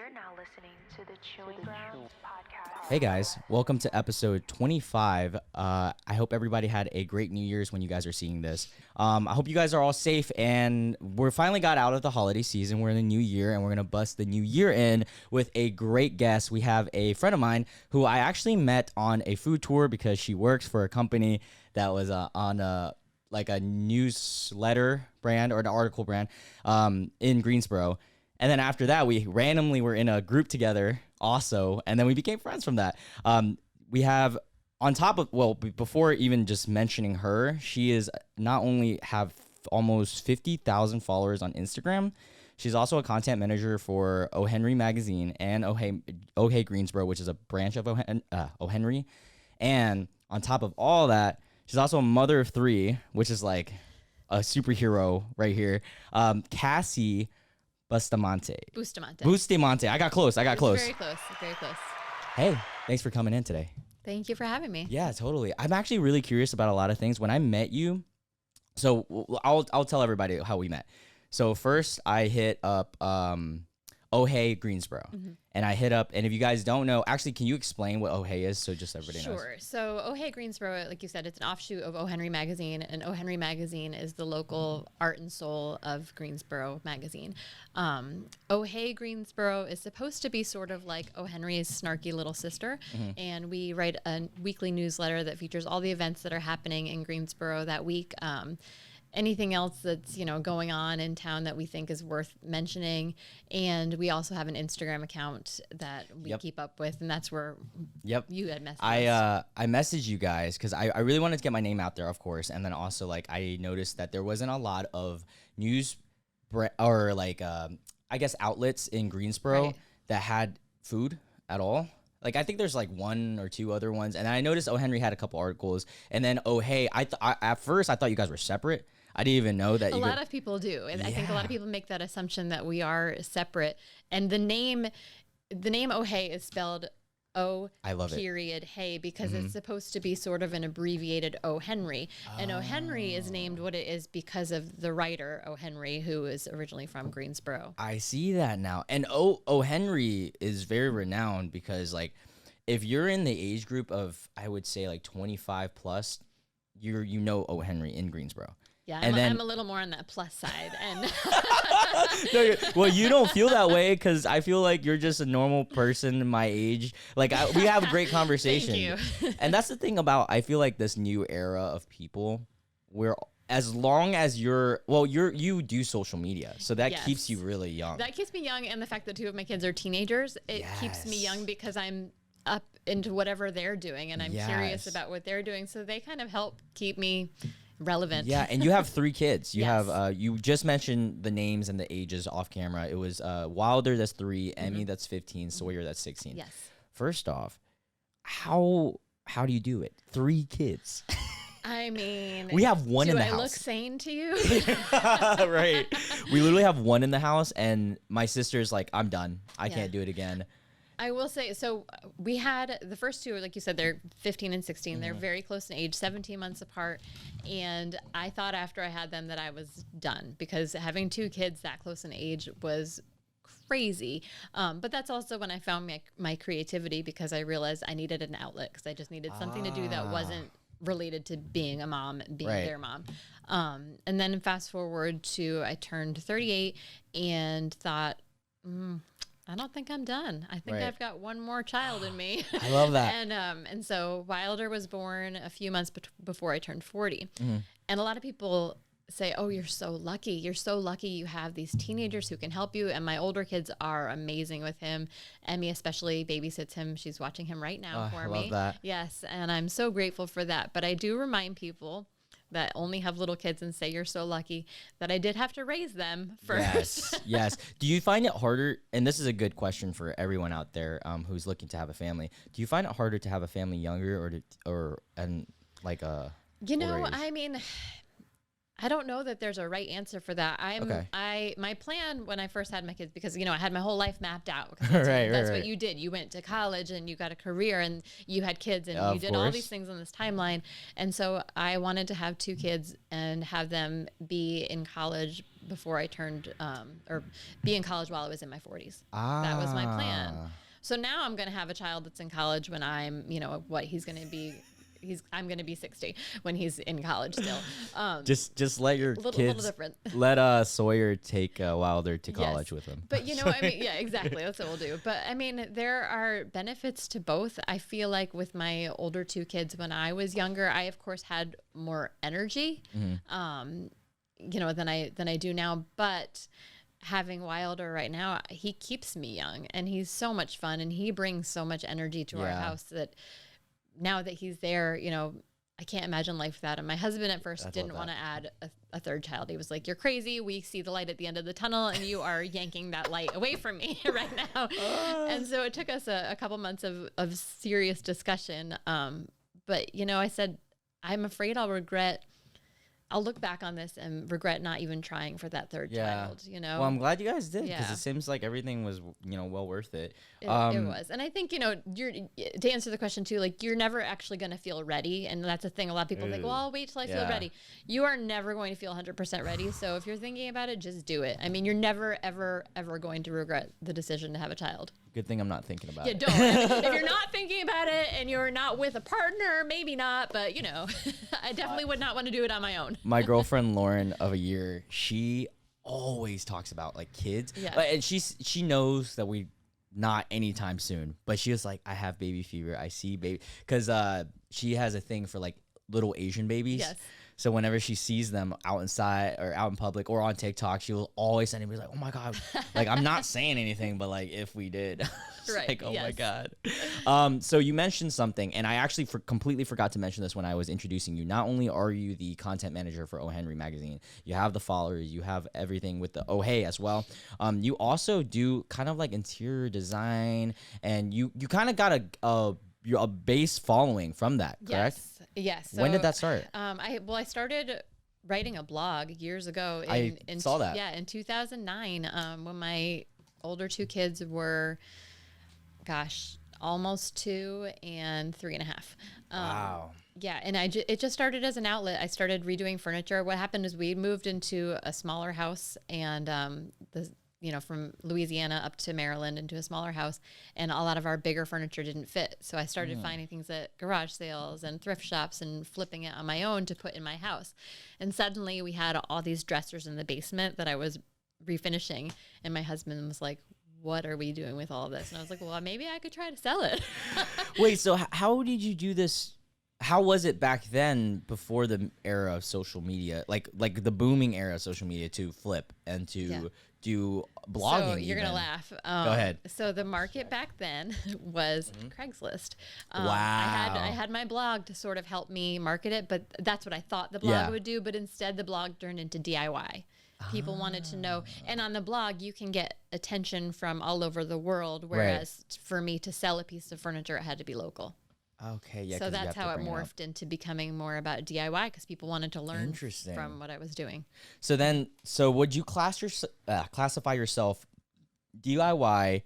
You're now listening to the Chewing Grounds podcast. Hey guys, welcome to episode 25. I hope everybody had a great New Year's when you guys are seeing this. I hope you guys are all safe, and we're finally got out of the holiday season. We're in the new year, and we're gonna bust the new year in with a great guest. We have a friend of mine who I actually met on a food tour because she works for a company that was on a newsletter brand or an article brand in Greensboro. And then after that, we randomly were in a group together also, and then we became friends from that. We have, on top of, well, before even just mentioning her, she is not only have almost 50,000 followers on Instagram, she's also a content manager for O.Henry magazine and O.hey Greensboro, which is a branch of O.Henry. And on top of all that, she's also a mother of three, which is like a superhero right here. Cassie Bustamante. I got close. Very close. Hey, thanks for coming in today. Thank you for having me. Yeah, totally. I'm actually really curious about a lot of things. When I met you, so I'll tell everybody how we met. So first I hit up O.hey Greensboro. Mm-hmm. And I hit up, and if you guys don't know, actually, can you explain what O.hey is so just everybody knows? Sure. So O.hey Greensboro, like you said, it's an offshoot of O.Henry magazine, and O.Henry magazine is the local art and soul of Greensboro magazine. O.hey Greensboro is supposed to be sort of like O.Henry's snarky little sister, and we write a weekly newsletter that features all the events that are happening in Greensboro that week. Anything else that's, going on in town that we think is worth mentioning. And we also have an Instagram account that we keep up with, and that's where you had messaged us. I messaged you guys because I really wanted to get my name out there, of course. And then also, I noticed that there wasn't a lot of news or I guess outlets in Greensboro that had food at all. I think there's one or two other ones. And I noticed O.Henry had a couple articles. And then O.hey, at first I thought you guys were separate. I didn't even know that. A lot of people do. And I think a lot of people make that assumption that we are separate. And the name O.hey is spelled O.hey because it's supposed to be sort of an abbreviated O.Henry. And O.Henry is named what it is because of the writer O.Henry, who is originally from Greensboro. I see that now. And O.Henry is very renowned because if you're in the age group of, I would say 25 plus, you know O.Henry in Greensboro. Yeah, I'm a little more on that plus side. And no, well, you don't feel that way because I feel like you're just a normal person my age. We have a great conversation. Thank you. And that's the thing about, I feel like this new era of people where as long as you do social media, so that keeps you really young. That keeps me young, and the fact that two of my kids are teenagers, it keeps me young because I'm up into whatever they're doing, and I'm curious about what they're doing, so they kind of help keep me relevant. Yeah, and you have 3 kids. You have you just mentioned the names and the ages off camera. It was Wilder, that's 3, Emmy, that's 15, Sawyer, that's 16. Yes. First off, how do you do it? 3 kids. I mean, we have one in the house. Do I look sane to you? Right. We literally have one in the house, and my sister's like, I'm done. I can't do it again. I will say, so we had the first 2, like you said, they're 15 and 16. They're very close in age, 17 months apart. And I thought after I had them that I was done because having 2 kids that close in age was crazy. But that's also when I found my creativity because I realized I needed an outlet because I just needed something to do that wasn't related to being a mom, being their mom. And then fast forward to I turned 38 and thought, I don't think I'm done. I think I've got one more child in me. I love that. And so Wilder was born a few months before I turned 40. And a lot of people say, oh, you're so lucky. You're so lucky you have these teenagers who can help you. And my older kids are amazing with him. Emmy especially babysits him. She's watching him right now for me. I love that. Yes, and I'm so grateful for that. But I do remind people that only have little kids and say you're so lucky that I did have to raise them first. Yes. Do you find it harder? And this is a good question for everyone out there who's looking to have a family. Do you find it harder to have a family younger or I mean, I don't know that there's a right answer for that. My plan when I first had my kids, because, I had my whole life mapped out. That's what you did. You went to college and you got a career and you had kids and you did all these things on this timeline. And so I wanted to have 2 kids and have them be in college before I turned or be in college while I was in my 40s. That was my plan. So now I'm going to have a child that's in college when I'm, he's going to be. I'm going to be 60 when he's in college still. Just let your little kids different. let Sawyer take Wilder to college with him. But yeah, exactly. That's what we'll do. But I mean, there are benefits to both. I feel like with my older two kids, when I was younger, I of course had more energy, than I do now. But having Wilder right now, he keeps me young, and he's so much fun, and he brings so much energy to our house that. Now that he's there, I can't imagine life without him. My husband at first didn't want to add a third child. He was like, "You're crazy. We see the light at the end of the tunnel, and you are yanking that light away from me right now." And so it took us a couple months of serious discussion. But, I said, I'm afraid I'll look back on this and regret not even trying for that third child, Well, I'm glad you guys did because it seems like everything was, well worth it. It was. And I think, to answer the question too, like you're never actually going to feel ready. And that's a thing. A lot of people think, well, I'll wait till I feel ready. You are never going to feel 100% ready. So if you're thinking about it, just do it. I mean, you're never, ever, ever going to regret the decision to have a child. Good thing I'm not thinking about it. Yeah, don't. If you're not thinking about it and you're not with a partner, maybe not. But, I definitely would not want to do it on my own. My girlfriend Lauren of a year, she always talks about like kids, and she knows that we not anytime soon. But she was like, I have baby fever. I see baby because she has a thing for like little Asian babies. Yes. So whenever she sees them out inside or out in public or on TikTok, she will always send me like, "Oh my god!" Like I'm not saying anything, but like if we did, right? Like, oh my god. So you mentioned something, and I actually completely forgot to mention this when I was introducing you. Not only are you the content manager for O.Henry magazine, you have the followers, you have everything with the O.hey as well. You also do kind of like interior design, and you kind of got a base following from that, correct? Yes. So, when did that start? I started writing a blog years ago. I saw that. Yeah, in 2009, when my older two kids were, almost 2 and 3.5. Wow. Yeah, and it just started as an outlet. I started redoing furniture. What happened is we moved into a smaller house, and from Louisiana up to Maryland into a smaller house, and a lot of our bigger furniture didn't fit. So I started finding things at garage sales and thrift shops and flipping it on my own to put in my house. And suddenly we had all these dressers in the basement that I was refinishing, and my husband was like, "What are we doing with all of this?" And I was like, "Well, maybe I could try to sell it." Wait, so how did you do this? How was it back then before the era of social media, like the booming era of social media to flip and to do blogging? So you're going to laugh. Go ahead. So the market back then was Craigslist. Wow. I had my blog to sort of help me market it, but that's what I thought the blog would do. But instead the blog turned into DIY. People wanted to know. And on the blog, you can get attention from all over the world. Whereas for me to sell a piece of furniture, it had to be local. Okay, yeah. So that's how it morphed into becoming more about DIY because people wanted to learn from what I was doing. So would you classify yourself DIY,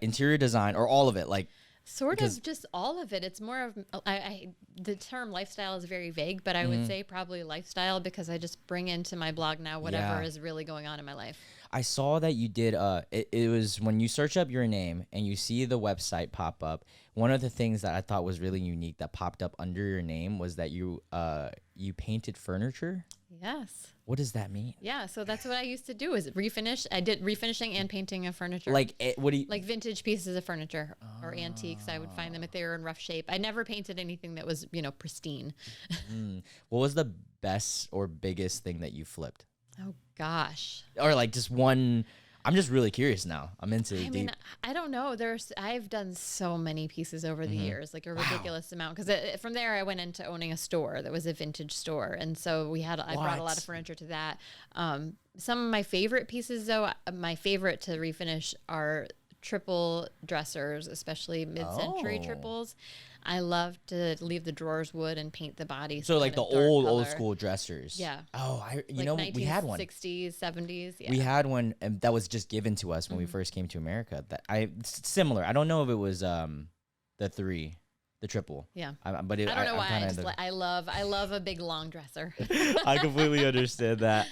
interior design, or all of it? Like sort of just all of it. It's more of the term lifestyle is very vague, but I would say probably lifestyle because I just bring into my blog now whatever is really going on in my life. I saw that you did it was when you search up your name and you see the website pop up. One of the things that I thought was really unique that popped up under your name was that you painted furniture. Yes. What does that mean? Yeah, so that's what I used to do is refinish. I did refinishing and painting of furniture. Like what do you like vintage pieces of furniture or antiques? I would find them if they were in rough shape. I never painted anything that was pristine. What was the best or biggest thing that you flipped? Oh gosh. Or like just one. I'm just really curious now. I'm into I mean, I don't know. I've done so many pieces over the years, like a ridiculous amount. Because from there, I went into owning a store that was a vintage store, and so I brought a lot of furniture to that. Some of my favorite pieces, though, my favorite to refinish are triple dressers, especially mid-century triples. I love to leave the drawers wood and paint the body. So like the old school dressers. Yeah. Oh, we had one. 60s, 70s. Yeah. We had one that was just given to us when we first came to America. That similar. I don't know if it was the 3. the triple. Yeah. But I don't know why. I'm kinda I love a big long dresser. I completely understand that.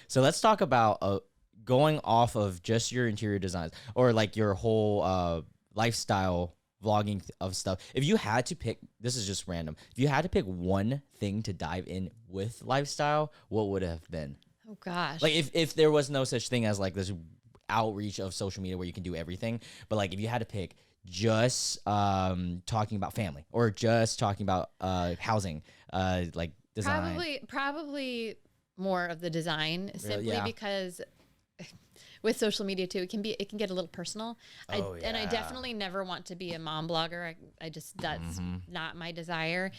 So let's talk about going off of just your interior designs or like your whole lifestyle vlogging of stuff. If you had to pick, this is just random. If you had to pick one thing to dive in with lifestyle, what would it have been? Oh gosh. Like if there was no such thing as like this outreach of social media where you can do everything, but like if you had to pick just talking about family or just talking about housing, like design. Probably more of the design simply Yeah. because with social media too, it can get a little personal. And I Yeah. definitely never want to be a mom blogger. I just, that's not my desire.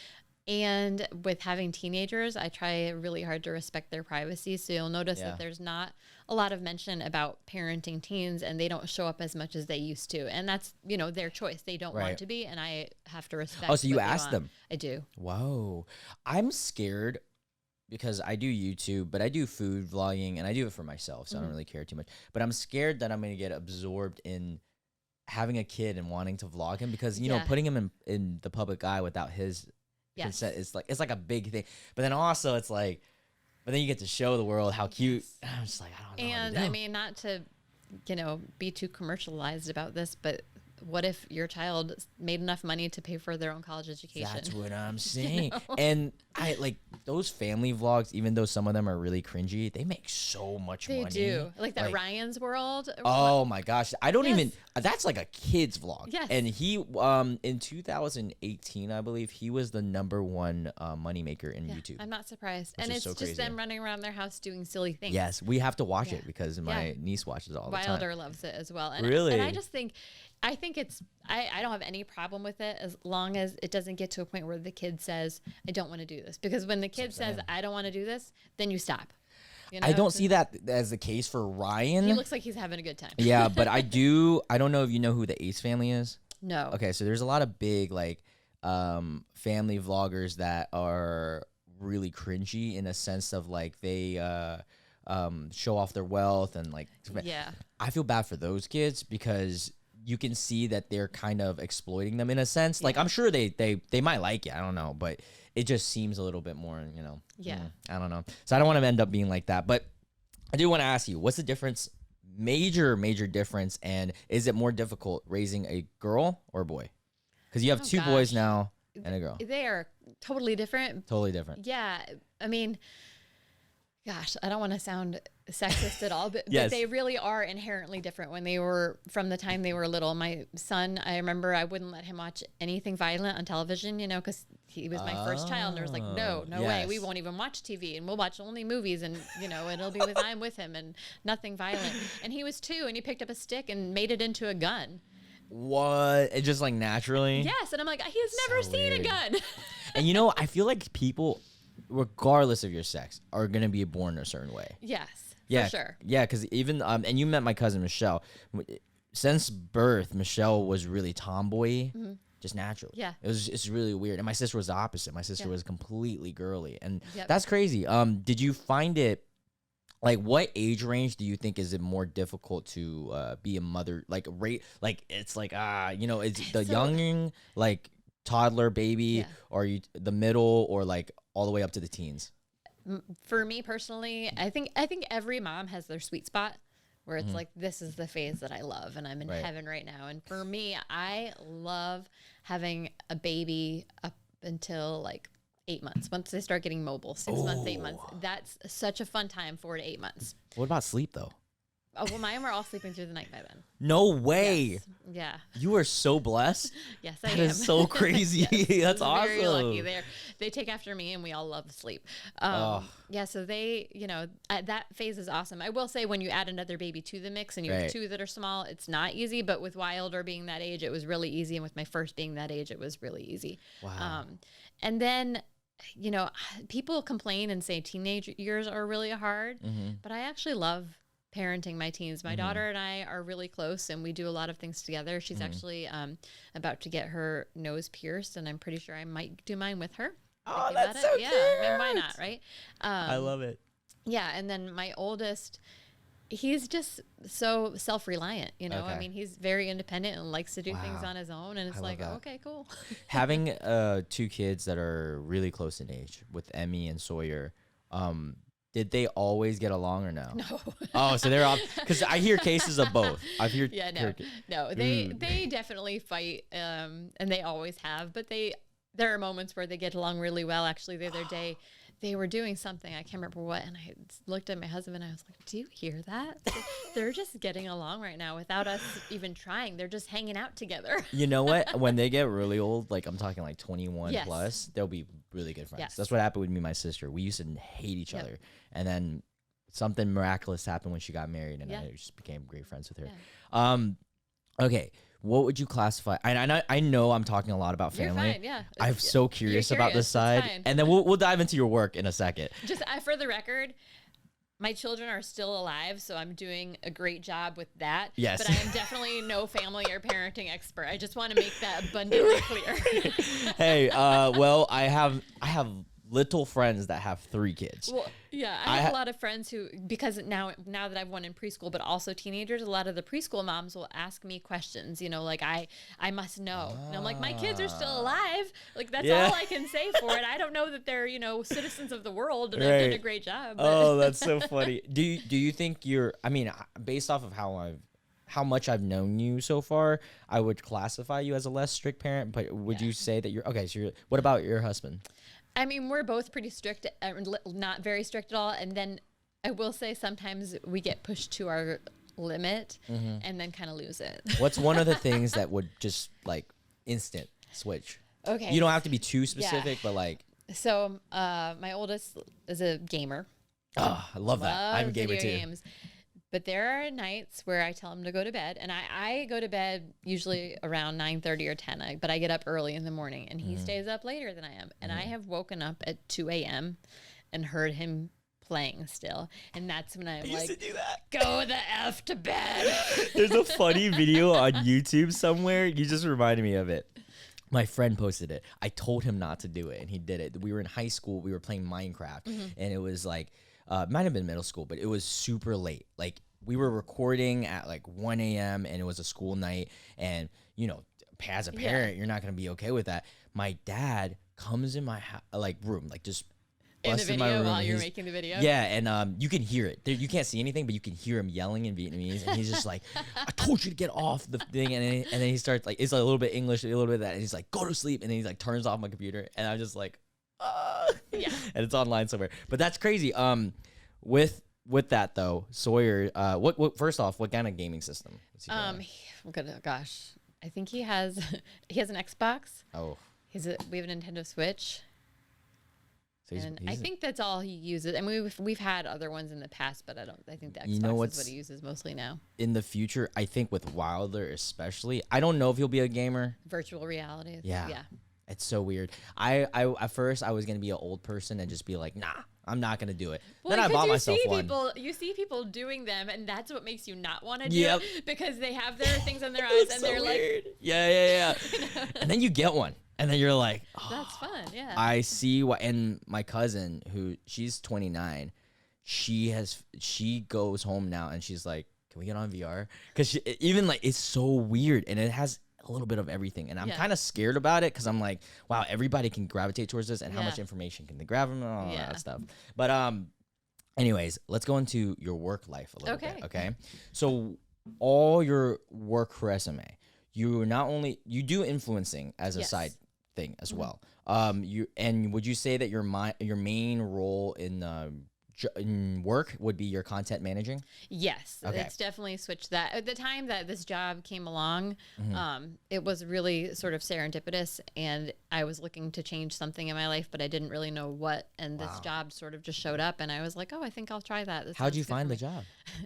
And with having teenagers, I try really hard to respect their privacy. So you'll notice that there's not a lot of mention about parenting teens, and they don't show up as much as they used to. And that's, their choice. They don't want to be, and I have to respect. Oh, so you what they asked want. them? I do. Whoa. I'm scared because I do YouTube, but I do food vlogging and I do it for myself. So I don't really care too much, but I'm scared that I'm going to get absorbed in having a kid and wanting to vlog him because, putting him in the public eye without his consent is like, it's like a big thing. But then also it's like, but then you get to show the world how cute. And I'm just like, I don't know. And what to do. I mean, not to, be too commercialized about this, but what if your child made enough money to pay for their own college education? That's what I'm saying. And I like those family vlogs, even though some of them are really cringy, they make so much money. They do. Like that Ryan's World. Oh my gosh. I don't even, that's like a kid's vlog. Yes. And he, in 2018, I believe, he was the #1 moneymaker in YouTube. I'm not surprised. Which And is it's so just crazy. them running around their house doing silly things. Yes, we have to watch it because my niece watches it all the time. Wilder loves it as well. And Really? And I just think, I don't have any problem with it as long as it doesn't get to a point where the kid says, I don't want to do this. Because when the kid says, I don't want to do this, then you stop. I don't see that as the case for Ryan. He looks like he's having a good time. Yeah, but I don't know if you know who the Ace family is. No. Okay, so there's a lot of big like family vloggers that are really cringy in a sense of like they show off their wealth and like I feel bad for those kids because you can see that they're kind of exploiting them in a sense. Like I'm sure they might like it, I don't know, but it just seems a little bit more, I don't know. So I don't want to end up being like that, but I do want to ask you, what's the difference, major difference, and is it more difficult raising a girl or a boy? Because you have two boys now and a girl. They are totally different. Totally different. Yeah. I mean, gosh, I don't want to sound sexist at all, but they really are inherently different from the time they were little. My son, I remember I wouldn't let him watch anything violent on television, because he was my first child. And there was like, no way. We won't even watch TV and we'll watch only movies and, it'll be I'm with him and nothing violent. And he was 2 and he picked up a stick and made it into a gun. What? It just like naturally? Yes. And I'm like, he has never seen a gun. And I feel like people, regardless of your sex, are going to be born a certain way. Yes. Yeah, for sure. Yeah, because even and you met my cousin Michelle. Since birth, Michelle was really tomboy, just naturally. Yeah, it's really weird. And my sister was the opposite. My sister was completely girly, and Yep. that's crazy. Did you find it? Like, what age range do you think is it more difficult to be a mother? Like, it's like it's the young, like toddler, baby, or you the middle, or like all the way up to the teens. For me personally, I think every mom has their sweet spot where it's like, this is the phase that I love and I'm in heaven right now. And for me, I love having a baby up until like 8 months. Once they start getting mobile, 6 months, 8 months, that's such a fun time, 4 to 8 months. What about sleep though? Oh, well, mine were all sleeping through the night by then. No way. Yes. Yeah. You are so blessed. Yes, I am. That is so crazy. That's awesome. Very lucky. They take after me, and we all love sleep. Yeah, so they, that phase is awesome. I will say, when you add another baby to the mix, and you have 2 that are small, it's not easy. But with Wilder being that age, it was really easy, and with my first being that age, it was really easy. Wow. And then, people complain and say teenage years are really hard, but I actually love parenting my teens. My daughter and I are really close, and we do a lot of things together. She's actually about to get her nose pierced, and I'm pretty sure I might do mine with her. Oh, that's so cute. Yeah, I mean, why not, right? I love it. Yeah, and then my oldest, He's just so self-reliant, you know. Okay. I mean, he's very independent and likes to do things Wow. on his own. And it's I love like, that. okay, cool. Having 2 kids that are really close in age with Emmy and Sawyer, did they always get along or no? No. Oh, so they're all, because I hear cases of both. I've heard. Yeah, no, heard- no. They definitely fight, and they always have. But there are moments where they get along really well. Actually, the other day, they were doing something, I can't remember what, and I looked at my husband and I was like, do you hear that? They're just getting along right now without us even trying. They're just hanging out together. You know what? When they get really old, like I'm talking like 21 Yes. plus, they'll be really good friends. Yes. That's what happened with me and my sister. We used to hate each Yep. other. And then something miraculous happened when she got married, and Yeah. I just became great friends with her. Yeah. Okay. What would you classify? I know I'm talking a lot about You're family. fine, yeah. I'm so curious about this It's side. fine. And then we'll dive into your work in a second. Just for the record, my children are still alive, so I'm doing a great job with that. Yes. But I am definitely no family or parenting expert. I just want to make that abundantly clear. Hey, well, I have little friends that have 3 kids. Well, yeah, I have a lot of friends who, because now that I've one in preschool, but also teenagers, a lot of the preschool moms will ask me questions, you know, like I must know. And I'm like, my kids are still alive. Like, that's Yeah. all I can say for it. I don't know that they're, you know, citizens of the world and I've done a Right. great job. But Oh, that's so funny. Do you think based off of how much I've known you so far, I would classify you as a less strict parent, but would you say that okay, so what about your husband? I mean, we're both pretty strict, not very strict at all. And then I will say sometimes we get pushed to our limit and then kind of lose it. What's one of the things that would just like instant switch? Okay. You don't have to be too specific, but like, So my oldest is a gamer. oh, I love that. I'm a Loves gamer video too. games. But there are nights where I tell him to go to bed, and I go to bed usually around 9:30 or 10. But I get up early in the morning, and he stays up later than I am. And I have woken up at 2 a.m. and heard him playing still, and that's when I'm used to like, do that. "Go the f to bed." There's a funny video on YouTube somewhere. You just reminded me of it. My friend posted it. I told him not to do it, and he did it. We were in high school. We were playing Minecraft, and it was like, might have been middle school, but it was super late. Like, we were recording at like 1 a.m., and it was a school night. And, you know, as a parent, you're not going to be okay with that. My dad comes in my room, like just In the busts in my video room. while and you're he's- making the video. Yeah, and you can hear it. You can't see anything, but you can hear him yelling in Vietnamese, and he's just like, "I told you to get off the thing," and then he starts like, it's like a little bit English, a little bit of that, and he's like, "Go to sleep," and then he's like turns off my computer, and I'm just like, Yeah. and it's online somewhere. But that's crazy. With that though, Sawyer, what first off, what kind of gaming system is he playing? Gosh, I think he has an Xbox. Oh, We have a Nintendo Switch. so And I think that's all he uses. And we've had other ones in the past, but I think the Xbox You know is what's- what he uses mostly now. in the future, I think with Wilder especially, I don't know if he'll be a gamer. Virtual reality. Yeah. It's so weird. I at first I was gonna be an old person and just be like, nah, I'm not gonna do it. Well, then I bought because myself one. you see people doing them, and that's what makes you not want to do Yep. it, because they have their things on their eyes, It's and so they're weird. Yeah. And then you get one, and then you're like, oh, that's fun. Yeah. I see what. And my cousin, who she's 29, she goes home now, and she's like, can we get on VR? Because even like it's so weird, and it has a little bit of everything, and I'm Yeah. kind of scared about it because I'm like, wow, everybody can gravitate towards this, and how Yeah. much information can they grab and all Yeah. that stuff. But anyways, let's go into your work life a little Okay. bit. Okay, so all your work resume, you do influencing as a Yes. side thing as Mm-hmm. well. Would you say that your main role in work would be your content managing? Yes, Okay. it's definitely switched that. At the time that this job came along, Mm-hmm. it was really sort of serendipitous, and I was looking to change something in my life, but I didn't really know what. And this job sort of just showed up, and I was like, oh, I think I'll try that. This How'd you sounds good find for the me. job?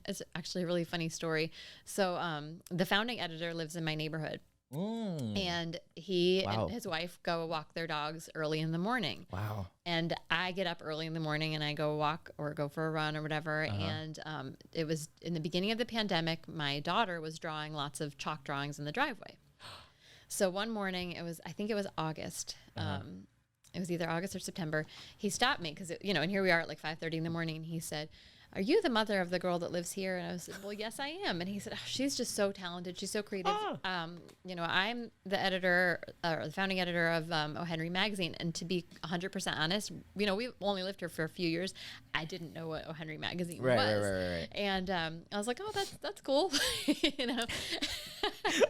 It's actually a really funny story. So the founding editor lives in my neighborhood, and he Wow. and his wife go walk their dogs early in the morning. Wow. And I get up early in the morning and I go walk or go for a run or whatever. And it was in the beginning of the pandemic. My daughter was drawing lots of chalk drawings in the driveway. So one morning, I think it was August. It was either August or September. He stopped me because, and here we are at like 5:30 in the morning. And he said, are you the mother of the girl that lives here? And I was, well, yes, I am. And he said, oh, she's just so talented. She's so creative. You know, I'm the editor, or the founding editor of O.Henry magazine. And to be 100% honest, you know, we've only lived here for a few years. I didn't know what O.Henry magazine was. Right. And I was like, oh, that's cool. You know,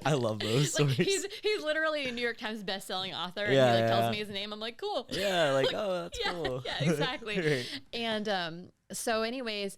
I love those like, stories. he's literally a New York Times bestselling author, and Yeah, he like yeah. tells me his name. I'm like, cool. Yeah, like, oh, that's cool. Yeah, exactly. Right. And so, anyways,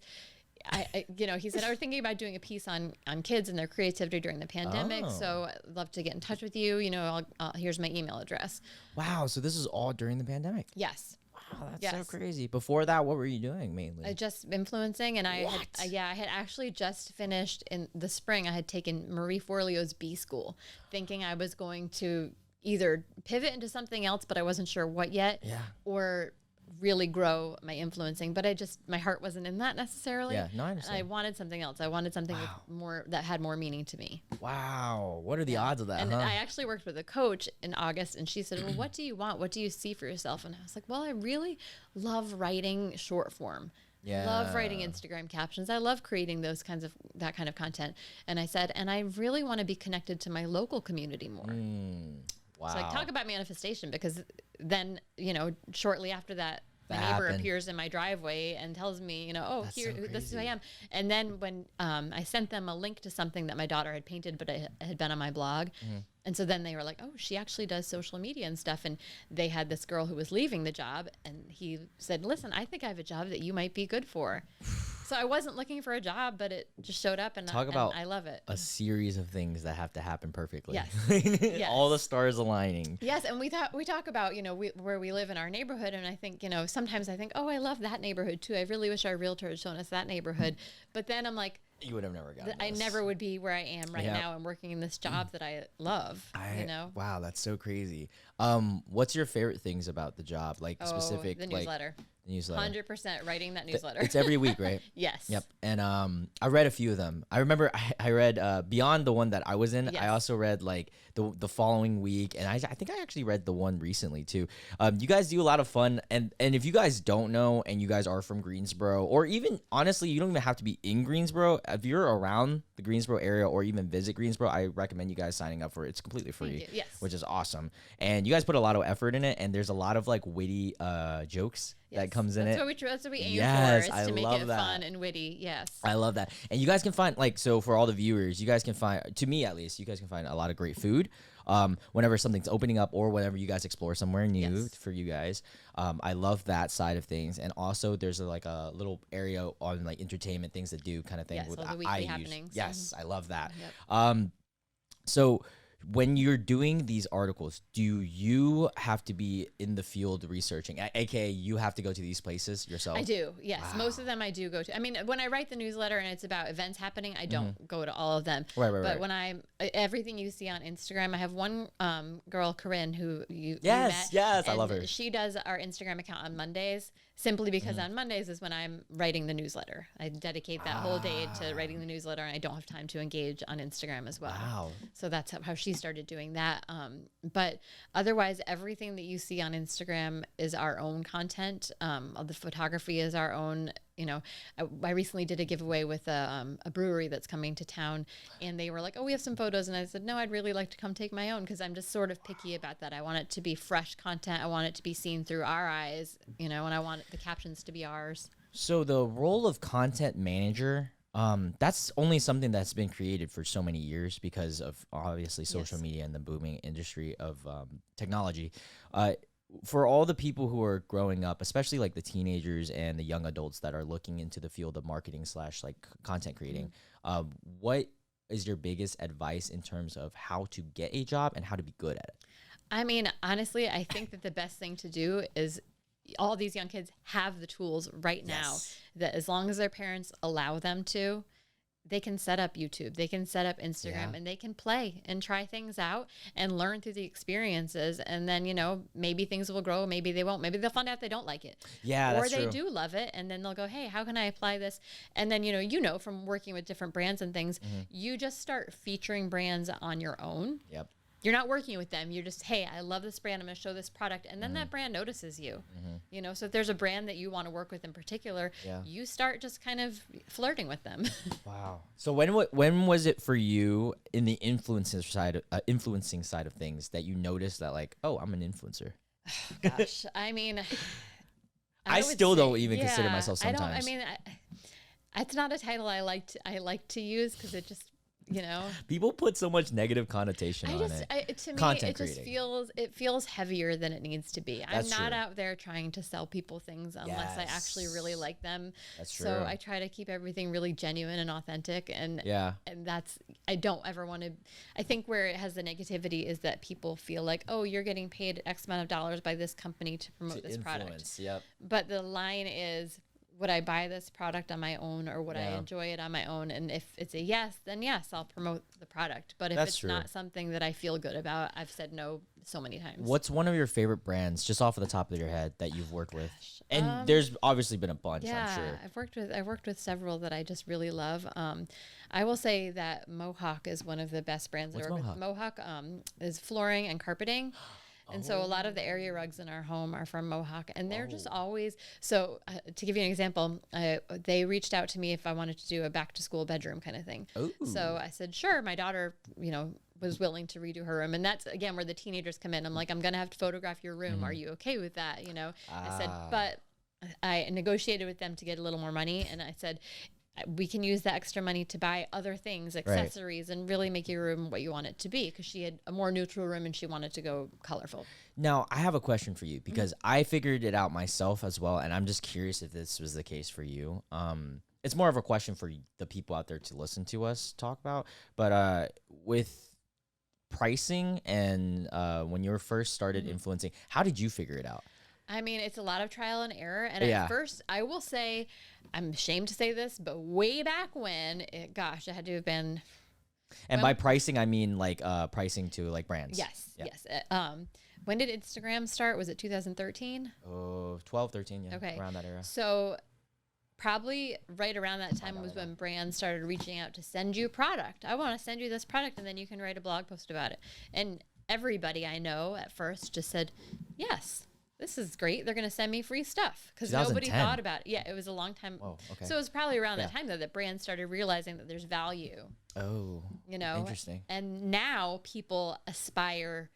I you know, he said, I was thinking about doing a piece on kids and their creativity during the pandemic. Oh. So I'd love to get in touch with you. You know, here's my email address. Wow, so this is all during the pandemic. Yes. Wow, that's Yes. so crazy. Before that, what were you doing mainly? Just influencing, and I What? had actually just finished in the spring. I had taken Marie Forleo's B School, thinking I was going to either pivot into something else, but I wasn't sure what yet, Yeah. or really grow my influencing. But my heart wasn't in that necessarily. Yeah, no, I understand. I wanted something else. I wanted something with more that had more meaning to me. Wow, what are the odds of that? And huh? I actually worked with a coach in August, and she said, well, what do you want? What do you see for yourself? And I was like, well, I really love writing short form. Yeah. Love writing Instagram captions. I love creating that kind of content. And I said, and I really want to be connected to my local community more. Wow. So like, talk about manifestation, because then, you know, shortly after that, my That neighbor happened. appears in my driveway and tells me, you know, oh, That's here, so this is who I crazy. am. And then when I sent them a link to something that my daughter had painted, but it had been on my blog. Mm-hmm. And so then they were like, oh, she actually does social media and stuff. And they had this girl who was leaving the job, and he said, listen, I think I have a job that you might be good for. So I wasn't looking for a job, but it just showed up, and Talk about I love it. a series of things that have to happen perfectly. Yes. All the stars aligning. Yes, and we talk about, you know, where we live in our neighborhood, and I think, you know, sometimes I think, oh, I love that neighborhood too. I really wish our realtor had shown us that neighborhood. But then I'm like, You would have never gotten I this. never would be where I am right Yeah. now and working in this job that I love. You know, Wow, that's so crazy. What's your favorite things about the job? Like specific, the like newsletter. the newsletter. 100% writing that newsletter. It's every week, right? Yes. Yep. And I read a few of them. I remember I read beyond the one that I was in. Yes. I also read like the following week, and I think I actually read the one recently too. You guys do a lot of fun, and if you guys don't know, and you guys are from Greensboro, or even honestly, you don't even have to be in Greensboro. If you're around the Greensboro area or even visit Greensboro, I recommend you guys signing up for it. It's completely free, you. Yes. which is awesome. And you guys put a lot of effort in it, and there's a lot of like witty jokes that comes in that's it. That's what we aim Yes, for, I is to make love it that. fun and witty. Yes. I love that. And you guys can find, like, so for all the viewers, you guys can find, to me at least, you guys can find a lot of great food whenever something's opening up or whenever you guys explore somewhere new Yes. for you guys. I love that side of things. And also there's like a little area on like entertainment things to do kind of thing. Yes, with all the I weekly use. happenings. Yes, I love that. Yep. So when you're doing these articles, do you have to be in the field researching? AKA, you have to go to these places yourself? I do. Yes. Most of them I do go to. I mean, when I write the newsletter and it's about events happening, I don't go to all of them. Right, But when everything you see on Instagram, I have one girl, Corinne, who you Yes, met. yes, I and love her. She does our Instagram account on Mondays, simply because on Mondays is when I'm writing the newsletter. I dedicate that whole day to writing the newsletter, and I don't have time to engage on Instagram as well. Wow. So that's how she started doing that. But otherwise, everything that you see on Instagram is our own content. The photography is our own. You know, I recently did a giveaway with a brewery that's coming to town, and they were like, oh, we have some photos. And I said, no, I'd really like to come take my own, because I'm just sort of picky about that. I want it to be fresh content. I want it to be seen through our eyes, you know, and I want the captions to be ours. So the role of content manager, that's only something that's been created for so many years because of obviously social Yes. media and the booming industry of technology. For all the people who are growing up, especially like the teenagers and the young adults that are looking into the field of marketing / like content creating, what is your biggest advice in terms of how to get a job and how to be good at it? I mean, honestly, I think that the best thing to do is, all these young kids have the tools right now Yes. that, as long as their parents allow them to, they can set up YouTube, they can set up Instagram, Yeah. and they can play and try things out and learn through the experiences. And then, you know, maybe things will grow, maybe they won't, maybe they'll find out they don't like it. Yeah, or that's they true. do love it, and then they'll go, hey, how can I apply this? And then, you know, from working with different brands and things, Mm-hmm. you just start featuring brands on your own. Yep. you're not working with them. You're just, hey, I love this brand. I'm going to show this product. And then that brand notices you, you know? So if there's a brand that you want to work with in particular, you start just kind of flirting with them. Wow. So when was it for you in the influencing side of things that you noticed that like, oh, I'm an influencer? Gosh, I mean, I would still say- don't even consider myself sometimes. I mean, it's not a title I like to use because it just, you know, People put so much negative connotation on it. To me, Content it just creating. feels heavier than it needs to be. That's I'm not true. out there trying to sell people things unless I actually really like them. That's true. So I try to keep everything really genuine and authentic, and that's, I don't ever want to. I think where it has the negativity is that people feel like, oh, you're getting paid X amount of dollars by this company to promote this product. Yep. But the line is, would I buy this product on my own, or would I enjoy it on my own? And if it's a yes, then yes, I'll promote the product. But if That's it's true. not something that I feel good about, I've said no so many times. What's one of your favorite brands, just off of the top of your head, that you've worked with? And there's obviously been a bunch, Yeah, I'm sure. I've worked with several that I just really love. I will say that Mohawk is one of the best brands What's I work with. Mohawk is flooring and carpeting. And so a lot of the area rugs in our home are from Mohawk, and they're just always, so to give you an example, they reached out to me if I wanted to do a back to school bedroom kind of thing. Ooh. So I said, sure. My daughter, you know, was willing to redo her room. And that's, again, where the teenagers come in. I'm like, I'm going to have to photograph your room. Are you okay with that? You know, I said, but I negotiated with them to get a little more money. And I said, we can use that extra money to buy other things, accessories, and really make your room what you want it to be. Because she had a more neutral room and she wanted to go colorful. Now, I have a question for you because I figured it out myself as well, and I'm just curious if this was the case for you. It's more of a question for the people out there to listen to us talk about. But with pricing and when you were first started influencing, how did you figure it out? I mean, it's a lot of trial and error. And at first, I will say, I'm ashamed to say this, but way back when, it had to have been. And by pricing, I mean like pricing to like brands. Yes, yes. When did Instagram start? Was it 2013? Oh, 12, 13, yeah. Okay. Around that era. So probably right around that time was when brands started reaching out to send you product. I want to send you this product, and then you can write a blog post about it. And everybody I know at first just said, yes. This is great. They're going to send me free stuff because nobody thought about it. Yeah, it was a long time. Whoa, okay. So it was probably around that time, though, that brands started realizing that there's value. Oh, you know, interesting. And now people aspire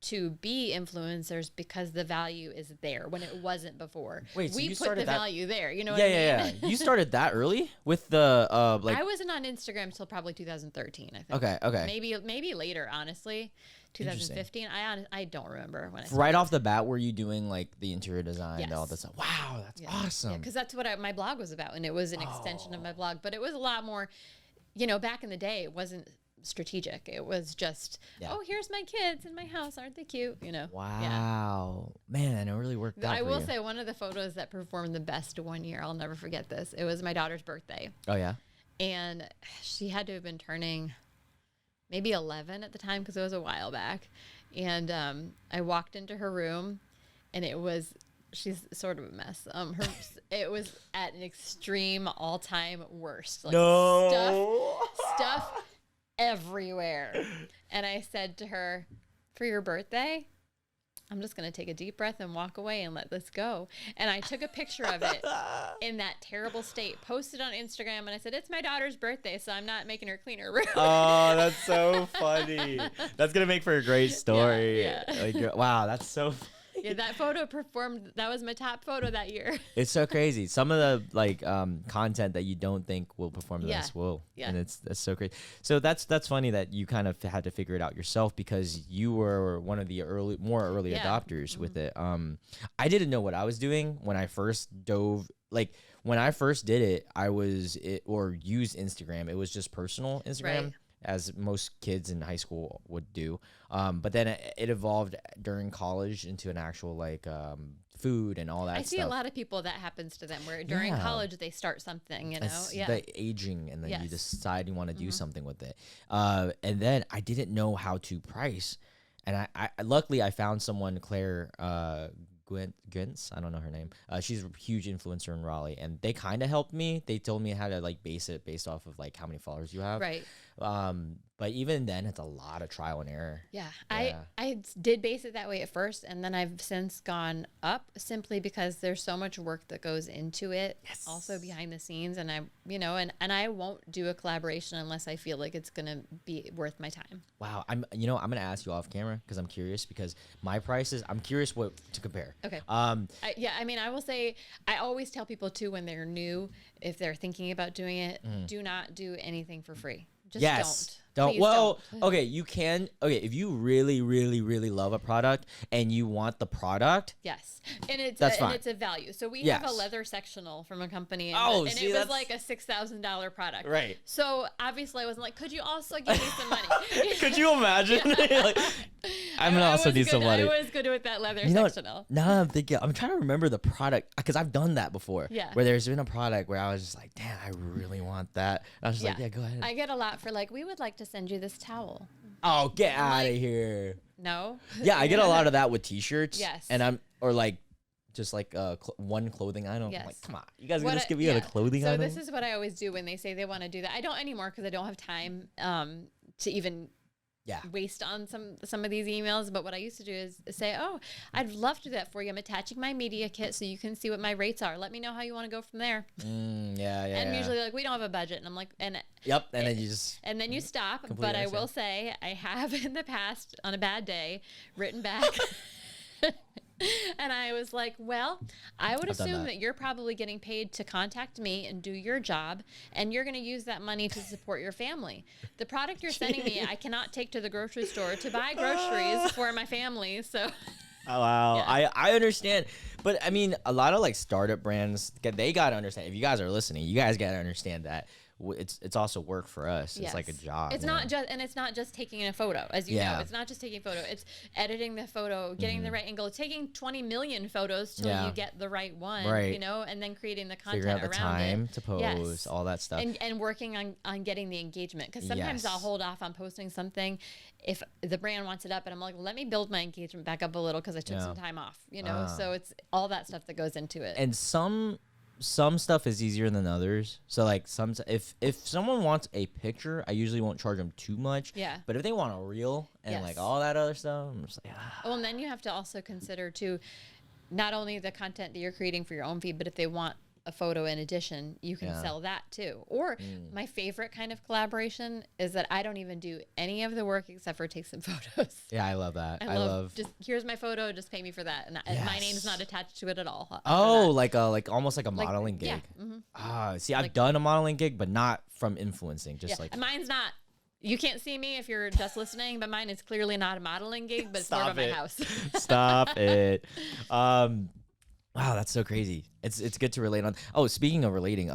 to be influencers because the value is there when it wasn't before. Wait, so we you put started the that value there. You know what I mean? Yeah. You started that early with the like. I wasn't on Instagram until probably 2013. I think. Okay. Maybe later. Honestly, 2015. I don't remember when. Right off the bat, were you doing like the interior design and all this stuff? Wow, that's awesome. Because that's what my blog was about, and it was an extension of my blog. But it was a lot more. You know, back in the day, it wasn't strategic. It was just, oh, here's my kids in my house. Aren't they cute? You know. Wow, man, it really worked out. I will say one of the photos that performed the best one year, I'll never forget this. It was my daughter's birthday. Oh yeah. And she had to have been turning maybe 11 at the time because it was a while back. And I walked into her room, and she's sort of a mess. It was at an extreme all-time worst. Like stuff everywhere. And I said to her, for your birthday, I'm just going to take a deep breath and walk away and let this go. And I took a picture of it in that terrible state, posted on Instagram, and I said, it's my daughter's birthday, so I'm not making her clean her room. Oh, that's so funny. That's going to make for a great story. Yeah. Like, wow, that's so funny. Yeah, that photo performed. That was my top photo that year. It's so crazy. Some of the like content that you don't think will perform the best will. Yeah. And that's so crazy. So that's funny that you kind of had to figure it out yourself because you were one of the early adopters with it. I didn't know what I was doing when I first dove. Like when I first did it, or used Instagram. It was just personal Instagram. Right. As most kids in high school would do. But then it evolved during college into an actual like food and all that stuff. I see a lot of people that happens to them where during college they start something, you know? It's the aging, and then you decide you want to do something with it. And then I didn't know how to price. And I luckily I found someone, Claire Gintz, I don't know her name. She's a huge influencer in Raleigh, and they kind of helped me. They told me how to like base it based off of like how many followers you have. Right. But even then, it's a lot of trial and error. Yeah. Yeah. I did base it that way at first, and then I've since gone up simply because there's so much work that goes into it, also behind the scenes. And and I won't do a collaboration unless I feel like it's going to be worth my time. Wow. I'm going to ask you off camera because I'm curious, because my prices, I'm curious what to compare. Okay. I will say, I always tell people too, when they're new, if they're thinking about doing it, do not do anything for free. Just don't. Please Well, don't. okay, you can. Okay, if you really, really, really love a product and you want the product, yes, and it's a value. So we have a leather sectional from a company, and it was like a $6,000 product. Right. So obviously I wasn't like, could you also give me some money? Could you imagine? Like, I'm gonna also need some money. I was good with that leather sectional. Now I'm thinking, I'm trying to remember the product because I've done that before. Yeah. Where there's been a product where I was just like, damn, I really want that. And I was just like, yeah, go ahead. I get a lot for like, we would like to send you this towel. Oh, get out of here. No. Yeah, I get a lot of that with t-shirts. Yes. And just like one clothing item. Yes. I'm like, come on, you guys gonna just give me a clothing item? So this is what I always do when they say they want to do that. I don't anymore because I don't have time to even waste on some of these emails. But what I used to do is say, oh, I'd love to do that for you. I'm attaching my media kit so you can see what my rates are. Let me know how you want to go from there. And usually like, we don't have a budget. And I'm like, yep. And then you just. And then you stop. But I will say I have in the past on a bad day written back. And I was like, well, I would assume that you're probably getting paid to contact me and do your job, and you're going to use that money to support your family. The product you're sending me, I cannot take to the grocery store to buy groceries for my family. So. Oh, wow. Yeah. I understand. But I mean, a lot of like startup brands, they got to understand. If you guys are listening, you guys got to understand that it's also work for us. It's like a job. It's not just taking a photo, as you know. It's not just taking a photo. It's editing the photo, getting the right angle, taking 20 million photos till you get the right one, and then creating the content around it. Figure out the time to post, all that stuff. And working on getting the engagement. Because sometimes I'll hold off on posting something if the brand wants it up, and I'm like, let me build my engagement back up a little because I took some time off, So it's all that stuff that goes into it. And some stuff is easier than others. So like if someone wants a picture, I usually won't charge them too much. Yeah. But if they want a reel and like all that other stuff, I'm just like, Well, and then you have to also consider too, not only the content that you're creating for your own feed, but if they want a photo in addition, you can sell that too. Or my favorite kind of collaboration is that I don't even do any of the work except for take some photos. Yeah, I love that. I love just here's my photo, just pay me for that, and my name's not attached to it at all. Like almost like a modeling gig. Yeah. See, I've done a modeling gig, but not from influencing. Just like mine's not. You can't see me if you're just listening, but mine is clearly not a modeling gig, but it's more about my house. Stop it. Wow, that's so crazy. It's good to relate on. Oh, speaking of relating,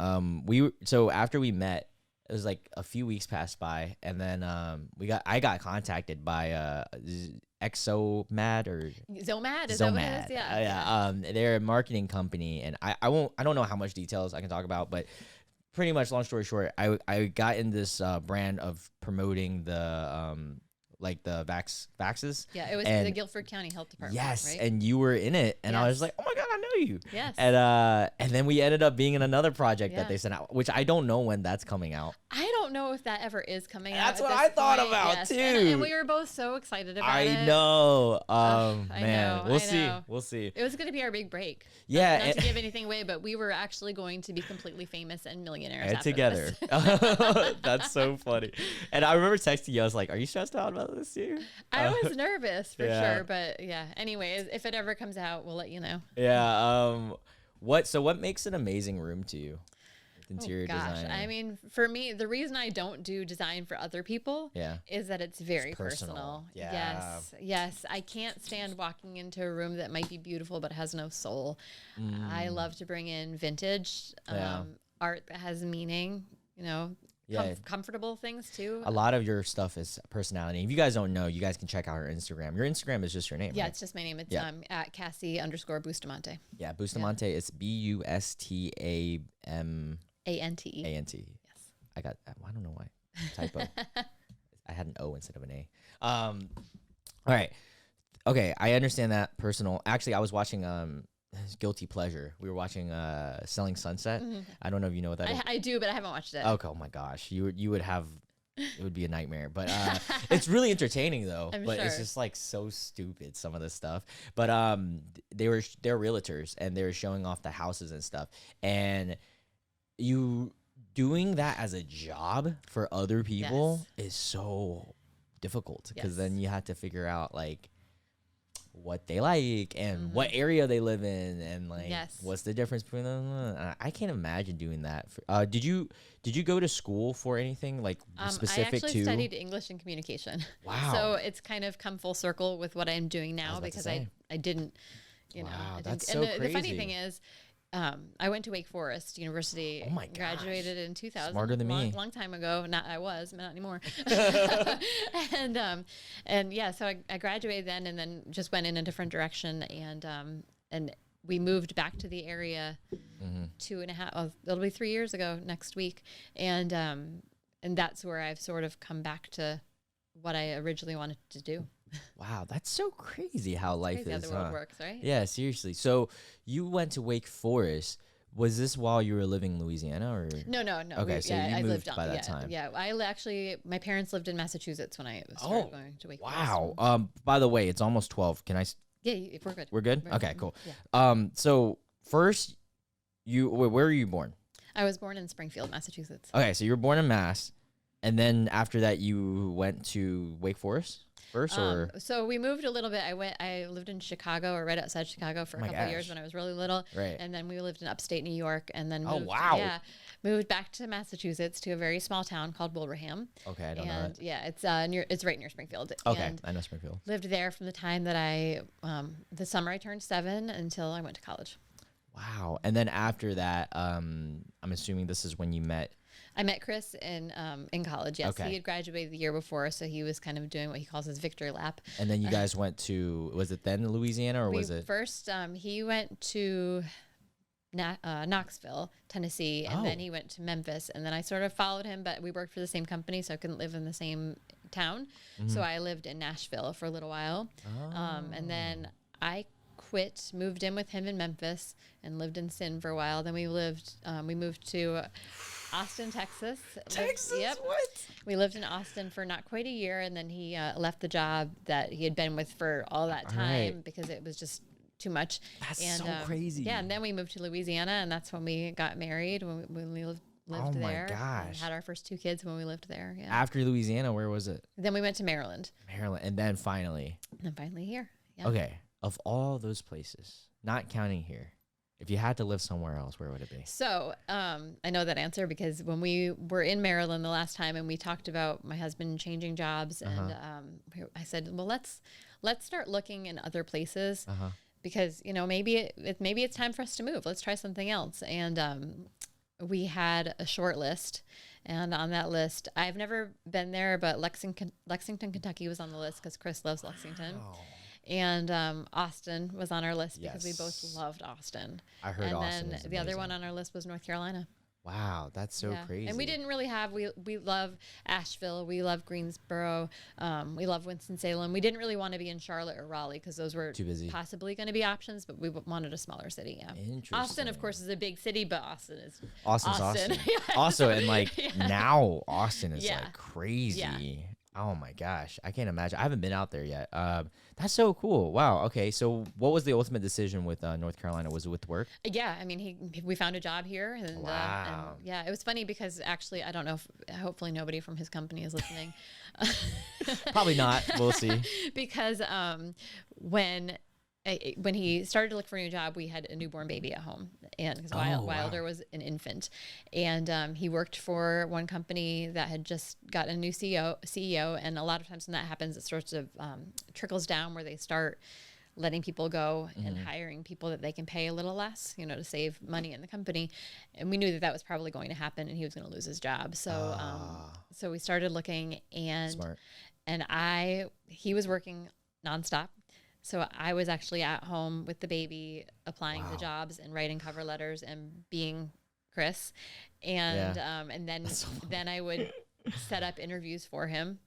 so after we met, it was like a few weeks passed by, and then I got contacted by Exomad or Zomad. Is Zomad. that what it is? Yeah. They're a marketing company, and I don't know how much details I can talk about, but pretty much, long story short, I got in this brand of promoting the like the vaxes. Yeah, it was the Guilford County Health Department. Yes, right? and you were in it, and I was like, oh my god, I know you. Yes. And then we ended up being in another project that they sent out, which I don't know when that's coming out. I don't know if that ever is coming out. That's what I thought about too. And we were both so excited about it. I know. Man, we'll see. We'll see. It was going to be our big break. Yeah. Not to give anything away, but we were actually going to be completely famous and millionaires after together. This. That's so funny. And I remember texting you. I was like, "Are you stressed out about this too?" I was nervous for sure, but yeah. Anyways, if it ever comes out, we'll let you know. Yeah. What makes an amazing room to you? Interior design. I mean, for me, the reason I don't do design for other people is that it's very personal. Yeah. Yes. I can't stand walking into a room that might be beautiful but has no soul. I love to bring in vintage art that has meaning, comfortable things too. A lot of your stuff is personality. If you guys don't know, you guys can check out her Instagram. Your Instagram is just your name, Yeah, right? it's just my name. It's at Cassie_Bustamante. Yeah, Bustamante. It's Bustamante. Ante. Yes. I don't know why. Typo. I had an O instead of an A. All right. Okay, I understand that personal. Actually, I was watching Guilty Pleasure. We were watching Selling Sunset. I don't know if you know what that is. I do, but I haven't watched it. Okay, oh my gosh. You would have it would be a nightmare. But it's really entertaining though. I'm but it's sure. just like so stupid, some of the stuff. But they're realtors and they were showing off the houses and stuff. And you doing that as a job for other people is so difficult because then you have to figure out like what they like and what area they live in and like what's the difference between them. I can't imagine doing that. Did you go to school for anything like specific I actually to? studied English and communication. Wow. So it's kind of come full circle with what I'm doing now because I didn't, you know. Wow, I didn't, that's and so the funny crazy. thing is, I went to Wake Forest University. Oh my gosh. Graduated in 2000. Smarter than me. Long time ago. Not anymore. and yeah, so I graduated then, and then just went in a different direction, and we moved back to the area 2.5. Oh, it'll be 3 years ago next week, and that's where I've sort of come back to what I originally wanted to do. Wow, that's so crazy how life Crazy how is. the world works, right? Yeah, seriously. So you went to Wake Forest. Was this while you were living in Louisiana, or No. Okay, so you I moved lived on, by that time. Yeah, my parents lived in Massachusetts when I started going to Wake Forest. Wow. By the way, it's almost 12. Can I? Yeah, if we're good. We're good. Okay, cool. Yeah. So first, where were you born? I was born in Springfield, Massachusetts. Okay, so you were born in Mass, and then after that, you went to Wake Forest first, or So we moved a little bit. I lived in Chicago, or right outside Chicago, for a couple of years when I was really little. Right. And then we lived in upstate New York, and then moved back to Massachusetts to a very small town called Wilbraham. Okay, I don't know And that. yeah, it's right near Springfield. Okay, And I know Springfield. lived there from the time that the summer I turned 7 until I went to college. Wow. And then after that, I'm assuming this is when you met. I met Chris in college. Yes, Okay. he had graduated the year before, so he was kind of doing what he calls his victory lap. And then you guys went to, was it then Louisiana, or was it? First, he went to Knoxville, Tennessee, and then he went to Memphis, and then I sort of followed him, but we worked for the same company, so I couldn't live in the same town. So I lived in Nashville for a little while, and then I quit, moved in with him in Memphis, and lived in Sin for a while. Then we moved to Austin, Texas. Yep. What? We lived in Austin for not quite a year, and then he left the job that he had been with for all that time because it was just too much. That's and, so crazy. Yeah, and then we moved to Louisiana, and that's when we got married, when we lived Oh my there. And gosh. had our first 2 kids when we lived there. Yeah. After Louisiana, where was it? Then we went to Maryland, Maryland. And then finally. and finally here. Yeah. Okay. Of all those places, not counting here, if you had to live somewhere else, where would it be? So I know that answer because when we were in Maryland the last time and we talked about my husband changing jobs, and I said, well, let's start looking in other places because maybe it's time for us to move. Let's try something else. And we had a short list, and on that list, I've never been there, but Lexington, Kentucky was on the list because Chris loves Lexington. And Austin was on our list because we both loved Austin. I heard Austin. And then the other one on our list was North Carolina. Wow, that's so crazy. And we didn't really have, we love Asheville, we love Greensboro, we love Winston-Salem. We didn't really want to be in Charlotte or Raleigh because those were too busy. Possibly going to be options, but we wanted a smaller city. Yeah. Interesting. Austin, of course, is a big city, but Austin is Austin's Austin. Austin. Yeah. Also, and like now Austin is Yeah. like crazy. Yeah. Oh my gosh, I can't imagine. I haven't been out there yet. That's so cool. Wow. Okay, so what was the ultimate decision with North Carolina? Was it with work? Yeah, I mean, we found a job here, and, Wow. and yeah, it was funny because actually, I don't know if hopefully nobody from his company is listening. Probably not. We'll see. Because when he started to look for a new job, we had a newborn baby at home, and because Wilder was an infant, and he worked for one company that had just got a new CEO, and a lot of times when that happens, it sort of trickles down where they start letting people go and hiring people that they can pay a little less, to save money in the company. And we knew that was probably going to happen, and he was going to lose his job. So, so we started looking, and Smart. he was working nonstop. So I was actually at home with the baby, applying to jobs and writing cover letters and being Chris. And and then I would set up interviews for him.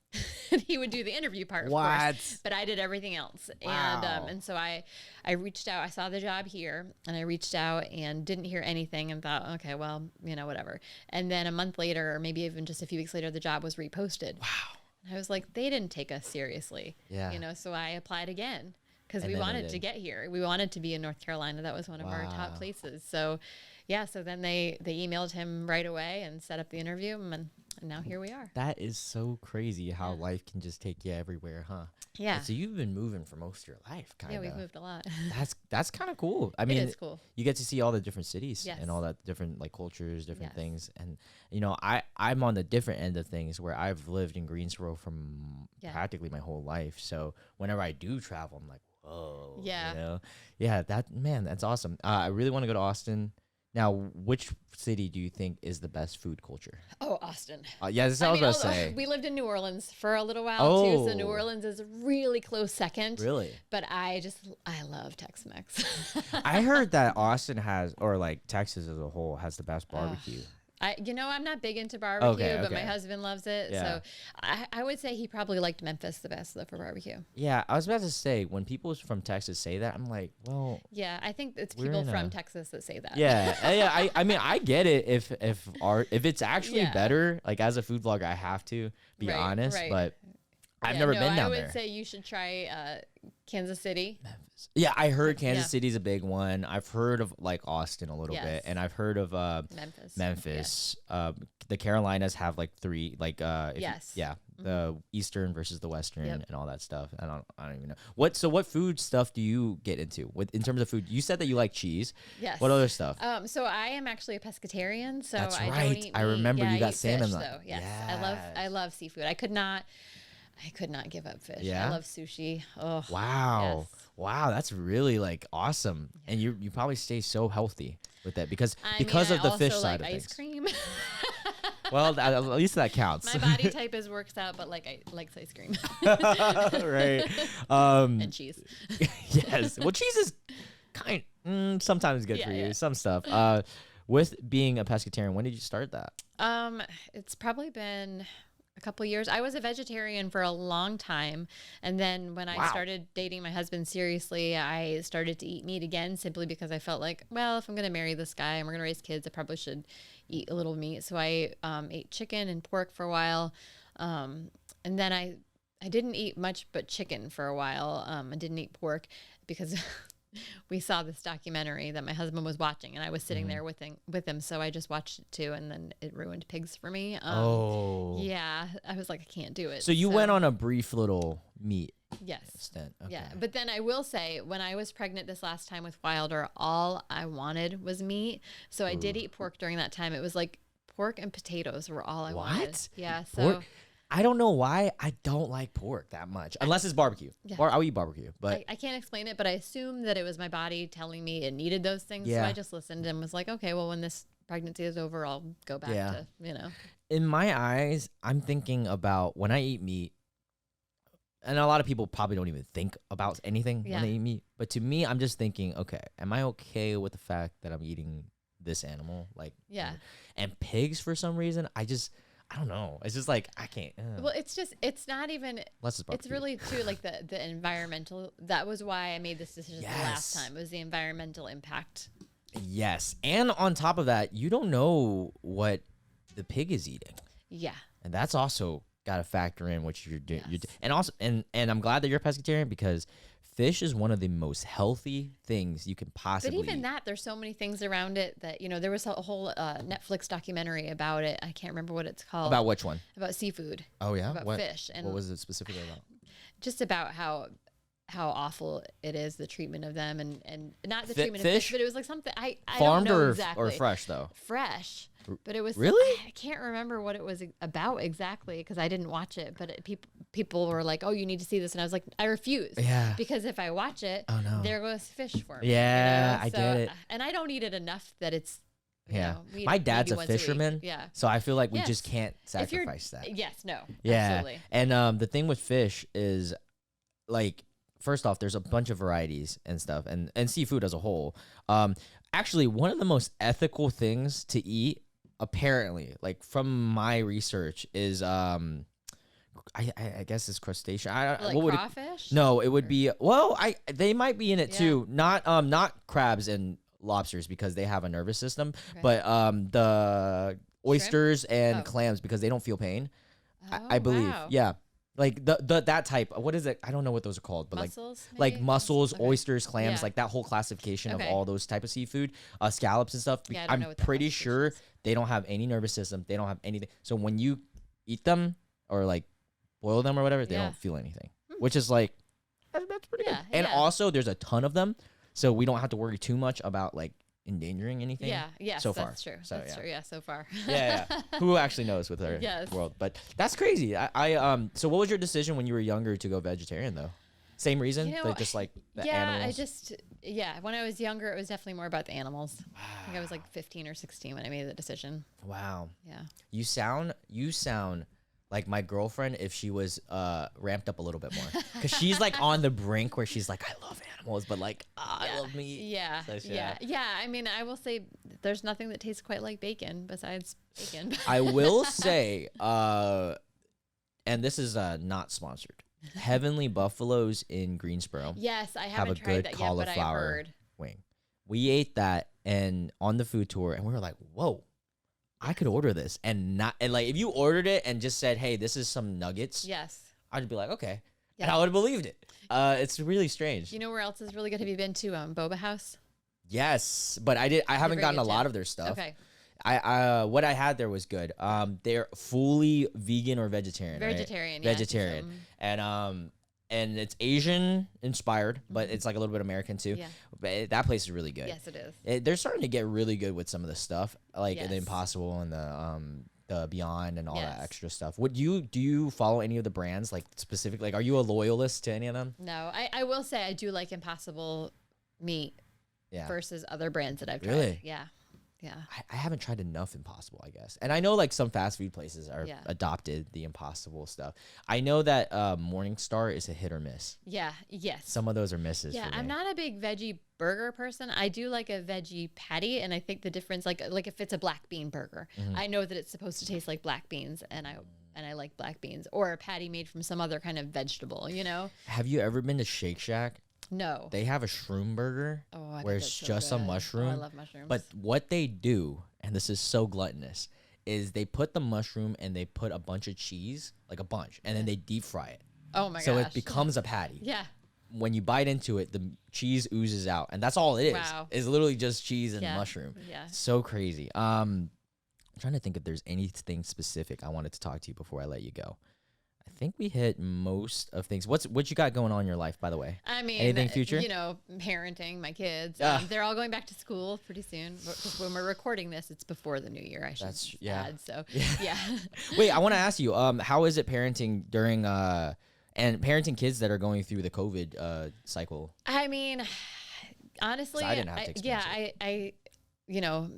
he would do the interview part, of What? course. But I did everything else. Wow. And so I reached out. I saw the job here, and I reached out and didn't hear anything, and thought, okay, well, whatever. And then a month later, or maybe even just a few weeks later, the job was reposted. Wow. And I was like, they didn't take us seriously. Yeah. So I applied again because And we then they wanted to did. get here. We wanted to be in North Carolina. That was one of our top Wow. places. So yeah, so then they emailed him right away and set up the interview, and now here we are. That is so crazy how life can just take you everywhere, huh? Yeah. And so you've been moving for most of your life, kind Yeah, of. we've moved a lot. That's kind of cool. I mean, it is cool. you get to see all the different cities Yes. and all that different like cultures, different Yes. things. And I'm on the different end of things where I've lived in Greensboro from practically my whole life. So whenever I do travel, I'm like, whoa. Yeah. Yeah, that's awesome. I really want to go to Austin. Now, which city do you think is the best food culture? Oh, Austin. Yeah, that's what I was about to say. We lived in New Orleans for a little while too, so New Oh. Orleans is a really close second. Really? But I love Tex-Mex. I heard that Austin has, or like Texas as a whole, has the best barbecue. I'm not big into barbecue, but my okay. husband loves it. Yeah. So I would say he probably liked Memphis the best though for barbecue. Yeah, I was about to say, when people from Texas say that, I'm like, well, Yeah, I think it's We're people in from a- Texas that say that. yeah. I mean, I get it if it's actually Yeah. better. Like as a food vlogger, I have to be Right, honest, right. but I've never been down I would there. say you should try Kansas City. Yeah, I heard Kansas Yeah. City's a big one. I've heard of like Austin a little Yes. bit, and I've heard of Memphis. Memphis. The Carolinas have like three, like Yes. the Eastern versus the Western Yep. and all that stuff. I don't even know what food stuff do you get into in terms of food? You said that you like cheese. Yes. What other stuff? So I am actually a pescatarian. So That's I right. don't eat I meat. remember Yeah, you I got eat salmon fish, though. though. Yes. Yes. I love seafood. I could not give up fish. Yeah? I love sushi. Oh. Wow. Yes. Wow, that's really like awesome. And you probably stay so healthy with that because I of the also fish like side of ice things. cream. Well, at least that counts. My body type is works out, but I likes ice cream Right. and cheese. Yes. Well, cheese is sometimes good for you. Yeah. Some stuff. With being a pescatarian, when did you start that? It's probably been a couple years. I was a vegetarian for a long time, and then when I Wow. started dating my husband seriously, I started to eat meat again simply because I felt like, well, if I'm going to marry this guy and we're going to raise kids, I probably should eat a little meat. So I ate chicken and pork for a while, and then I didn't eat much but chicken for a while. I didn't eat pork because we saw this documentary that my husband was watching, and I was sitting there with him. So I just watched it too, and then it ruined pigs for me. Yeah, I was like, I can't do it. So you went on a brief little meat Yes. stint. Okay. Yeah, but then I will say, when I was pregnant this last time with Wilder, all I wanted was meat. So I did eat pork during that time. It was like pork and potatoes were all I wanted. What? Yeah. So Pork? I don't know why I don't like pork that much, unless it's barbecue. Yeah. Or I'll eat barbecue, but I can't explain it, but I assumed that it was my body telling me it needed those things. Yeah. So I just listened and was like, okay, well, when this pregnancy is over, I'll go back Yeah. to. in my eyes, I'm thinking about when I eat meat, and a lot of people probably don't even think about anything Yeah. when they eat meat. But to me, I'm just thinking, okay, am I okay with the fact that I'm eating this animal? Like, Yeah. And pigs, for some reason, I don't know. It's just like I can't. Well, it's not even. Less is It's barbecue. really too like the environmental. That was why I made this decision the last Yes. time. It was the environmental impact. Yes, and on top of that, you don't know what the pig is eating, Yeah. and that's also got to factor in what you're doing. Yes. And also, and I'm glad that you're a pescatarian because fish is one of the most healthy things you can But possibly even eat. that, there's so many things around it that there was a whole Netflix documentary about it. I can't remember what it's called. About which one? About seafood. Oh yeah, About fish and what was it specifically about? just about how awful it is, the treatment of them, and not the Fi- treatment fish? of fish, but it was like something I Farmed don't know or exactly. or fresh though? Fresh, but it was Really? I can't remember what it was about exactly because I didn't watch it. But people were like, "Oh, you need to see this," and I was like, "I refuse." Yeah. Because if I watch it, Oh, no. there goes fish for me. Yeah, I get it. And I don't eat it enough that it's. Yeah, we my eat dad's maybe a once week. fisherman. Yeah. So I feel like we Yes. just can't If you're- sacrifice that. Yes. No. Yeah. Absolutely. And the thing with fish is like first off, there's a bunch of varieties and stuff and seafood as a whole. Actually one of the most ethical things to eat, apparently, like from my research, is I guess it's crustacean. I Or like what would crawfish? no, it would be well. They might be in it Yeah. too. Not crabs and lobsters because they have a nervous system, Okay. but the oysters and Oh. clams because they don't feel pain. I Oh, believe. wow. Yeah. Like the that type. What is it? I don't know what those are called, but Mussels, like maybe? mussels, Okay. oysters, clams, Yeah. like that whole classification of Okay. all those type of seafood, scallops and stuff. Yeah, I don't know I'm what that pretty classification sure is. they don't have any nervous system. They don't have anything. So when you eat them or like boil them or whatever, they Yeah. don't feel anything, which is like that's pretty Yeah, good. And yeah. also, there's a ton of them, so we don't have to worry too much about like endangering anything. Yeah, yes, so far. that's true. So, That's yeah. true. Yeah, so far. Yeah, who actually knows with our Yes. world? But that's crazy. So what was your decision when you were younger to go vegetarian though? Same reason, You know, but just like the yeah, animals. when I was younger, it was definitely more about the animals. I think I was like 15 or 16 when I made the decision. Wow, Yeah. you sound like my girlfriend if she was ramped up a little bit more, because she's like on the brink where she's like, I love animals, but like I love meat. Yeah. So, Yeah. I mean, I will say there's nothing that tastes quite like bacon besides bacon. I will say, and this is not sponsored. Heavenly Buffaloes in Greensboro Yes, I have haven't a tried good that yet, but I cauliflower heard. wing. We ate that and on the food tour, and we were like, "Whoa, I could order this." And not and like if you ordered it and just said, "Hey, this is some nuggets," Yes. I'd be like, "Okay," and Yeah. I would have believed it. It's really strange. You know where else is really good? Have you been to Boba House? Yes, but I haven't very gotten a good lot too. of their stuff. Okay. I what I had there was good. They're fully vegan or vegetarian. Right? Vegetarian. Yeah, I think so. Vegetarian. And it's Asian inspired, but it's like a little bit American too. Yeah. But that place is really good. Yes, it is. They're starting to get really good with some of the stuff, like the Yes. Impossible and the Beyond and all that Yes. extra stuff. Do you follow any of the brands like specific? Like, are you a loyalist to any of them? No, I will say I do like Impossible meat Yeah. versus other brands that I've tried. Really? Yeah. Yeah. I haven't tried enough Impossible, I guess. And I know like some fast food places are Yeah. adopted the Impossible stuff. I know that Morningstar is a hit or miss. Yeah. Yes. Some of those are misses. Yeah, for I'm me. not a big veggie burger person. I do like a veggie patty, and I think the difference, like if it's a black bean burger, Mm-hmm. I know that it's supposed to taste like black beans, and I like black beans, or a patty made from some other kind of vegetable. You know? Have you ever been to Shake Shack? No. They have a shroom burger Oh, I bet where it's that's so just a good. mushroom. Oh, I love mushrooms. But what they do, and this is so gluttonous, is they put the mushroom and they put a bunch of cheese, like a bunch, and then they deep fry it. oh my So gosh. it becomes a patty. Yeah. When you bite into it, the cheese oozes out, and that's all it is. Wow. It's literally just cheese and Yeah. mushroom. Yeah. So crazy. I'm trying to think if there's anything specific I wanted to talk to you before I let you go. I think we hit most of things. What you got going on in your life, by the way? I mean, Anything future? You know, parenting my kids. Ah. They're all going back to school pretty soon. Because when we're recording this, it's before the new year. I should That's- yeah. add. So yeah. Wait, I want to ask you, how is it parenting during and parenting kids that are going through the COVID cycle? I mean, honestly, I didn't have to experience I, you know,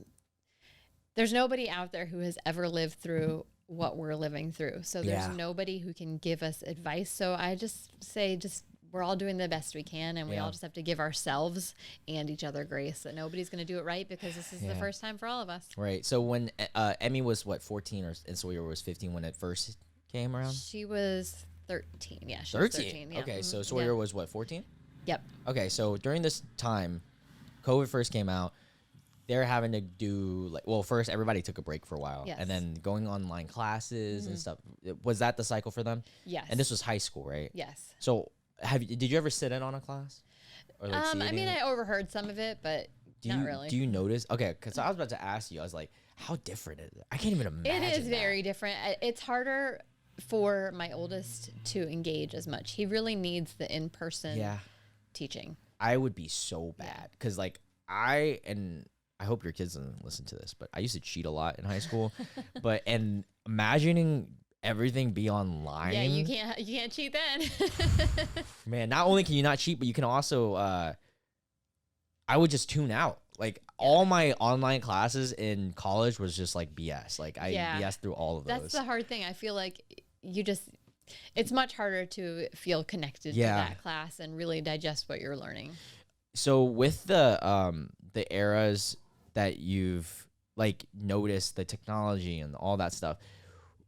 there's nobody out there who has ever lived through what we're living through. So there's Yeah. nobody who can give us advice. So I just say, we're all doing the best we can, and we Yeah. all just have to give ourselves and each other grace that nobody's going to do it right, because this is the Yeah. first time for all of us. Right. So when Emmy was 14 and Sawyer was 15 when it first came around? She was 13. Yeah, she was 13. Yeah. Okay, so Mhm. Sawyer Yeah. was what, 14? Yep. Okay, so during this time, COVID first came out. They're having to do first everybody took a break for a while, Yes. and then going online classes and stuff. Was that the cycle for them? Yes. And this was high school, right? Yes. So did you ever sit in on a class? Or see I any mean, of it? I overheard some of it, but not really. Do you notice? Okay, because I was about to ask you. I was like, how different is it? I can't even imagine. It is that. very different. It's harder for my oldest to engage as much. He really needs the in-person Yeah. teaching. I would be so bad because I hope your kids don't listen to this, but I used to cheat a lot in high school. and imagining everything be online. Yeah, you can't cheat then. Man, not only can you not cheat, but you can also I would just tune out. Like all my online classes in college was just like BS. Like I Yeah. BS through all of That's those. the hard thing. I feel like it's much harder to feel connected Yeah. to that class and really digest what you're learning. So with the eras that you've like noticed, the technology and all that stuff,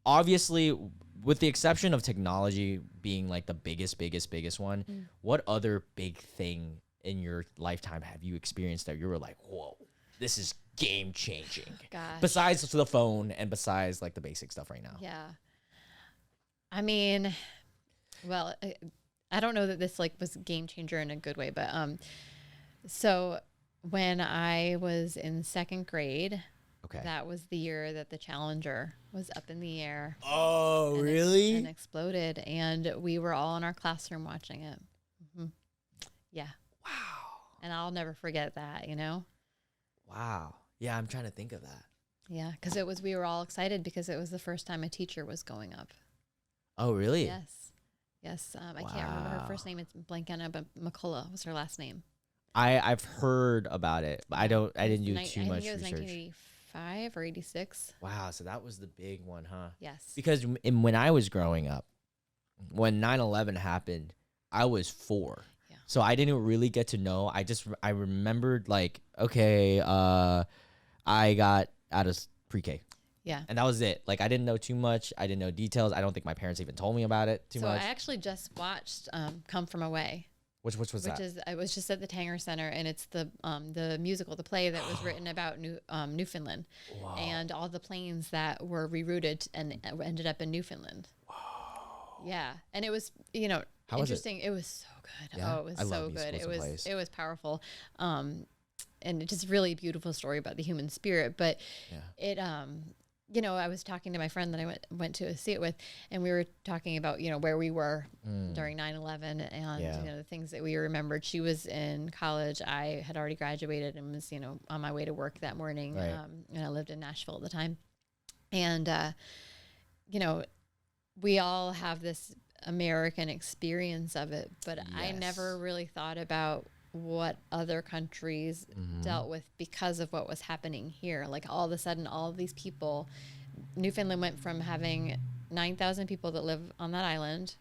obviously with the exception of technology being like the biggest one, what other big thing in your lifetime have you experienced that you were like, whoa, this is game changing? Gosh. Besides the phone and besides like the basic stuff right now. Yeah. I mean, well, I don't know that this like was game changer in a good way, but so when I was in second grade, Okay. that was the year that the Challenger was up in the air. Oh, and really? and exploded, and we were all in our classroom watching it. Yeah. Wow. And I'll never forget that, you know? Wow. Yeah, I'm trying to think of that. Yeah, because we were all excited because it was the first time a teacher was going up. Oh, really? Yes. Yes. I can't remember her first name. It's blanking out, but McCullough was her last name. I've heard about it, but I didn't do too much I think it was research. 1985 or 86. Wow, so that was the big one, huh? Yes. Because when I was growing up, when 9/11 happened, I was 4. Yeah. So I didn't really get to know. I remembered like, okay, I got out of pre-K. Yeah. And that was it. Like, I didn't know too much. I didn't know details. I don't think my parents even told me about it too much. So I actually just watched Come From Away. Which was that? I was just at the Tanger Center, and it's the musical, the play that was written about Newfoundland, Wow. and all the planes that were rerouted and ended up in Newfoundland. Wow. Yeah, and it was How was it? interesting. It was so good. Yeah? Oh, it was I love so good. musicals It and was plays. it was powerful, and it's just really beautiful story about the human spirit. But it I was talking to my friend that I went to see it with, and we were talking about, where we were during 9/11 and, the things that we remembered. She was in college. I had already graduated and was, on my way to work that morning. Right. And I lived in Nashville at the time. And, we all have this American experience of it, but I never really thought about what other countries dealt with because of what was happening here. Like all of a sudden, all of these people, Newfoundland went from having 9,000 people that live on that island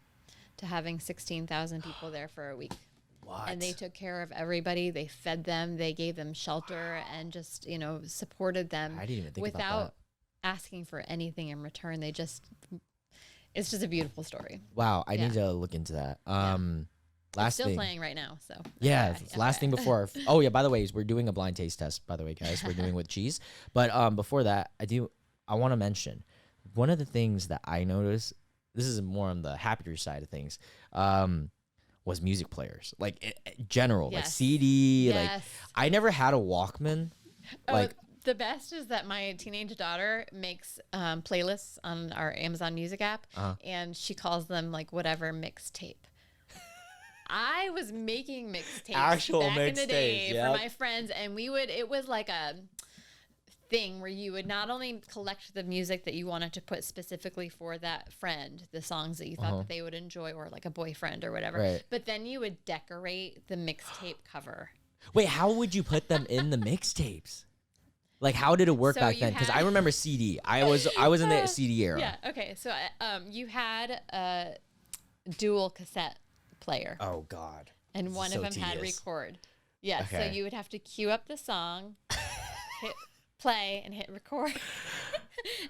to having 16,000 people there for a week. What? And they took care of everybody. They fed them. They gave them shelter and just, supported them I didn't even think about without asking for anything in return. It's just a beautiful story. Wow, I need to look into that. Last It's still thing. playing right now, so. Yeah, Okay, last okay. thing before. Oh yeah, by the way, we're doing a blind taste test. By the way, guys, we're doing with cheese. But before that, I want to mention one of the things that I noticed. This is more on the happier side of things. Was music players like general, like Yes. CD. Like Yes. I never had a Walkman. Like The best is that my teenage daughter makes playlists on our Amazon Music app, and she calls them like whatever mixtape. I was making mixtapes Actual back in the mixtapes, day yep. for my friends, and it was like a thing where you would not only collect the music that you wanted to put specifically for that friend, the songs that you thought that they would enjoy, or like a boyfriend or whatever, Right. but then you would decorate the mixtape cover. wait, how would you put them in the mixtapes? Like, how did it work So back you then? Because had- I remember CD. I was in the CD era. Yeah. Okay. So you had a dual cassette player, Oh God. and this one is of so them had tedious. record. Yeah. Okay. So you would have to queue up the song, hit play, and hit record,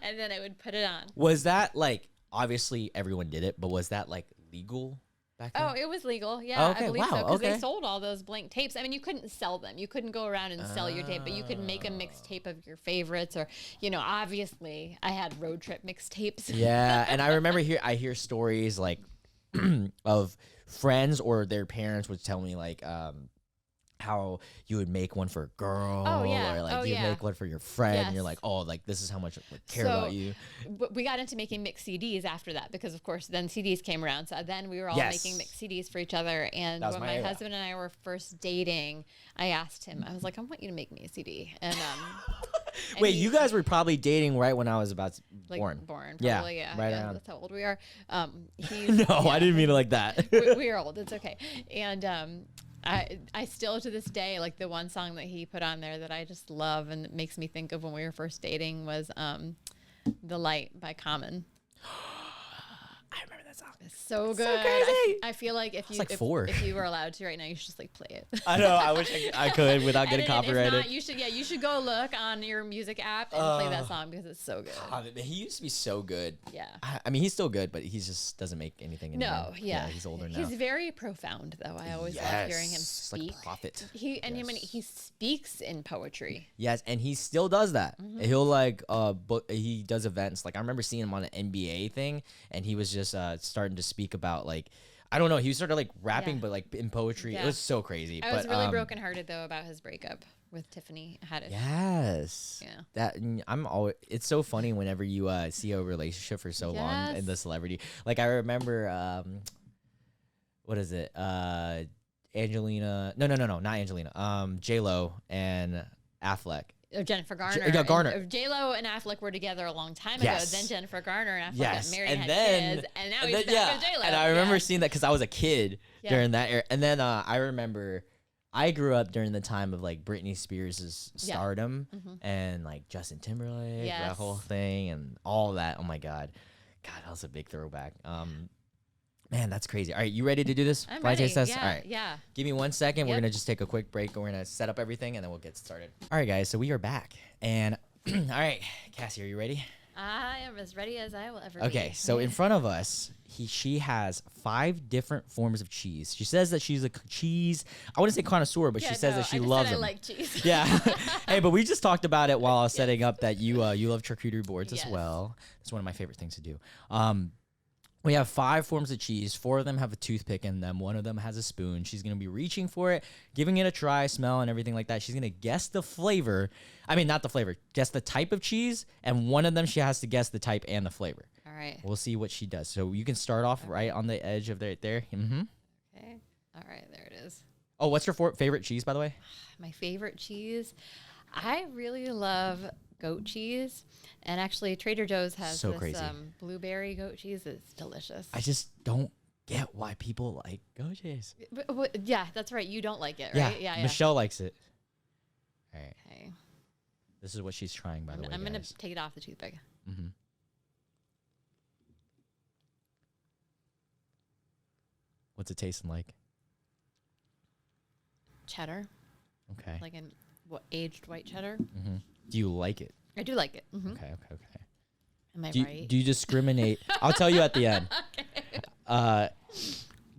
and then it would put it on. Was that like, obviously everyone did it, but was that like legal back then? Oh, it was legal. Yeah, Okay, I believe wow, so, because okay. they sold all those blank tapes. I mean, you couldn't sell them. You couldn't go around and sell your tape, but you could make a mixtape of your favorites, or obviously, I had road trip mixtapes. Yeah, and I remember I hear stories like of friends or their parents would tell me like how you would make one for a girl, Oh, yeah. or like Oh, you yeah. make one for your friend. And you're Yes. like, oh, like this is how much I care So, about you. We got into making mixed CDs after that because, of course, then CDs came around. So then we were all Yes. making mixed CDs for each other. And That was when my my era. husband and I were first dating, I asked him, I was like, I want you to make me a CD. And Wait, he- you guys were probably dating right when I was about to like born. probably, yeah. right yeah, around. that's how old we are. No, I didn't mean it like that. We're old. It's okay. And I still to this day, like the one song that he put on there that I just love and it makes me think of when we were first dating was The Light by Common. I remember that song. It's so good. crazy. I feel like if you like 4. if you were allowed to right now, you should just like play it. I know. I wish I could without getting If copyrighted. not, you should go look on your music app and play that song because it's so good. God, he used to be so good. Yeah. I mean, he's still good, but he just doesn't make anything anymore. No, yeah. He's older now. He's very profound, though. I always love hearing him Yes, speak. like prophet. He speaks in poetry. Yes, and he still does that. Mm-hmm. He'll like he does events. Like I remember seeing him on an NBA thing, and he was just starting to speak about like I don't know. He started like rapping, Yeah. but like in poetry. Yeah. It was so crazy. I was really brokenhearted though about his breakup with Tiffany Haddish. Yes. Yeah. That I'm always. It's so funny whenever you see a relationship for so long in the Yes. celebrity. Like I remember, what is it? Angelina. No, not Angelina. J-Lo and Affleck. Jennifer Garner. yeah, Garner. J-Lo and Affleck were together a long time Yes. ago. Then Jennifer Garner and Affleck Yes, got married and and then had kids. And now and he's then, back with J-Lo. And I remember Yeah. seeing that because I was a kid Yeah. during that era. And then I remember I grew up during the time of like Britney Spears' Yeah. stardom and like Justin Timberlake, that Yes. whole thing and all that. Oh my God, that was a big throwback. Man, that's crazy. All right, you ready to do this I'm blind ready. taste test? Yeah, All right, yeah. give me 1 second. We're Yep. gonna just take a quick break. We're gonna set up everything and then we'll get started. All right, guys. So we are back, and all right, Cassie, are you ready? I am as ready as I will ever be. Okay, so in front of us, she has 5 different forms of cheese. She says that she's a cheese. I wouldn't say connoisseur, but she says that she loves I them. like cheese. Yeah. Hey, but we just talked about it while I was setting up that you love charcuterie boards as Yes. well. It's one of my favorite things to do. We have 5 forms of cheese. 4 of them have a toothpick in them. 1 of them has a spoon. She's going to be reaching for it, giving it a try, smell, and everything like that. She's going to guess the flavor. I mean, not the flavor, guess the type of cheese. And one of them, she has to guess the type and the flavor. All right. We'll see what she does. So you can start off right on the edge of there. Mm-hmm. Okay. All right. There it is. Oh, what's your favorite cheese, by the way? My favorite cheese. I really love goat cheese. And actually, Trader Joe's has So this crazy. blueberry goat cheese. It's delicious. I just don't get why people like goat cheese. Yeah, that's right. You don't like it, Yeah, right? Yeah. Michelle likes it. All right. Okay. This is what she's trying, by the way, I'm going guys. to take it off the toothpick. Mm-hmm. What's it tasting like? Cheddar, Okay. like an aged white cheddar. Mm-hmm. Do you like it? I do like it. Mm-hmm. Okay. Am I Do you, right? do you discriminate? I'll tell you at the end.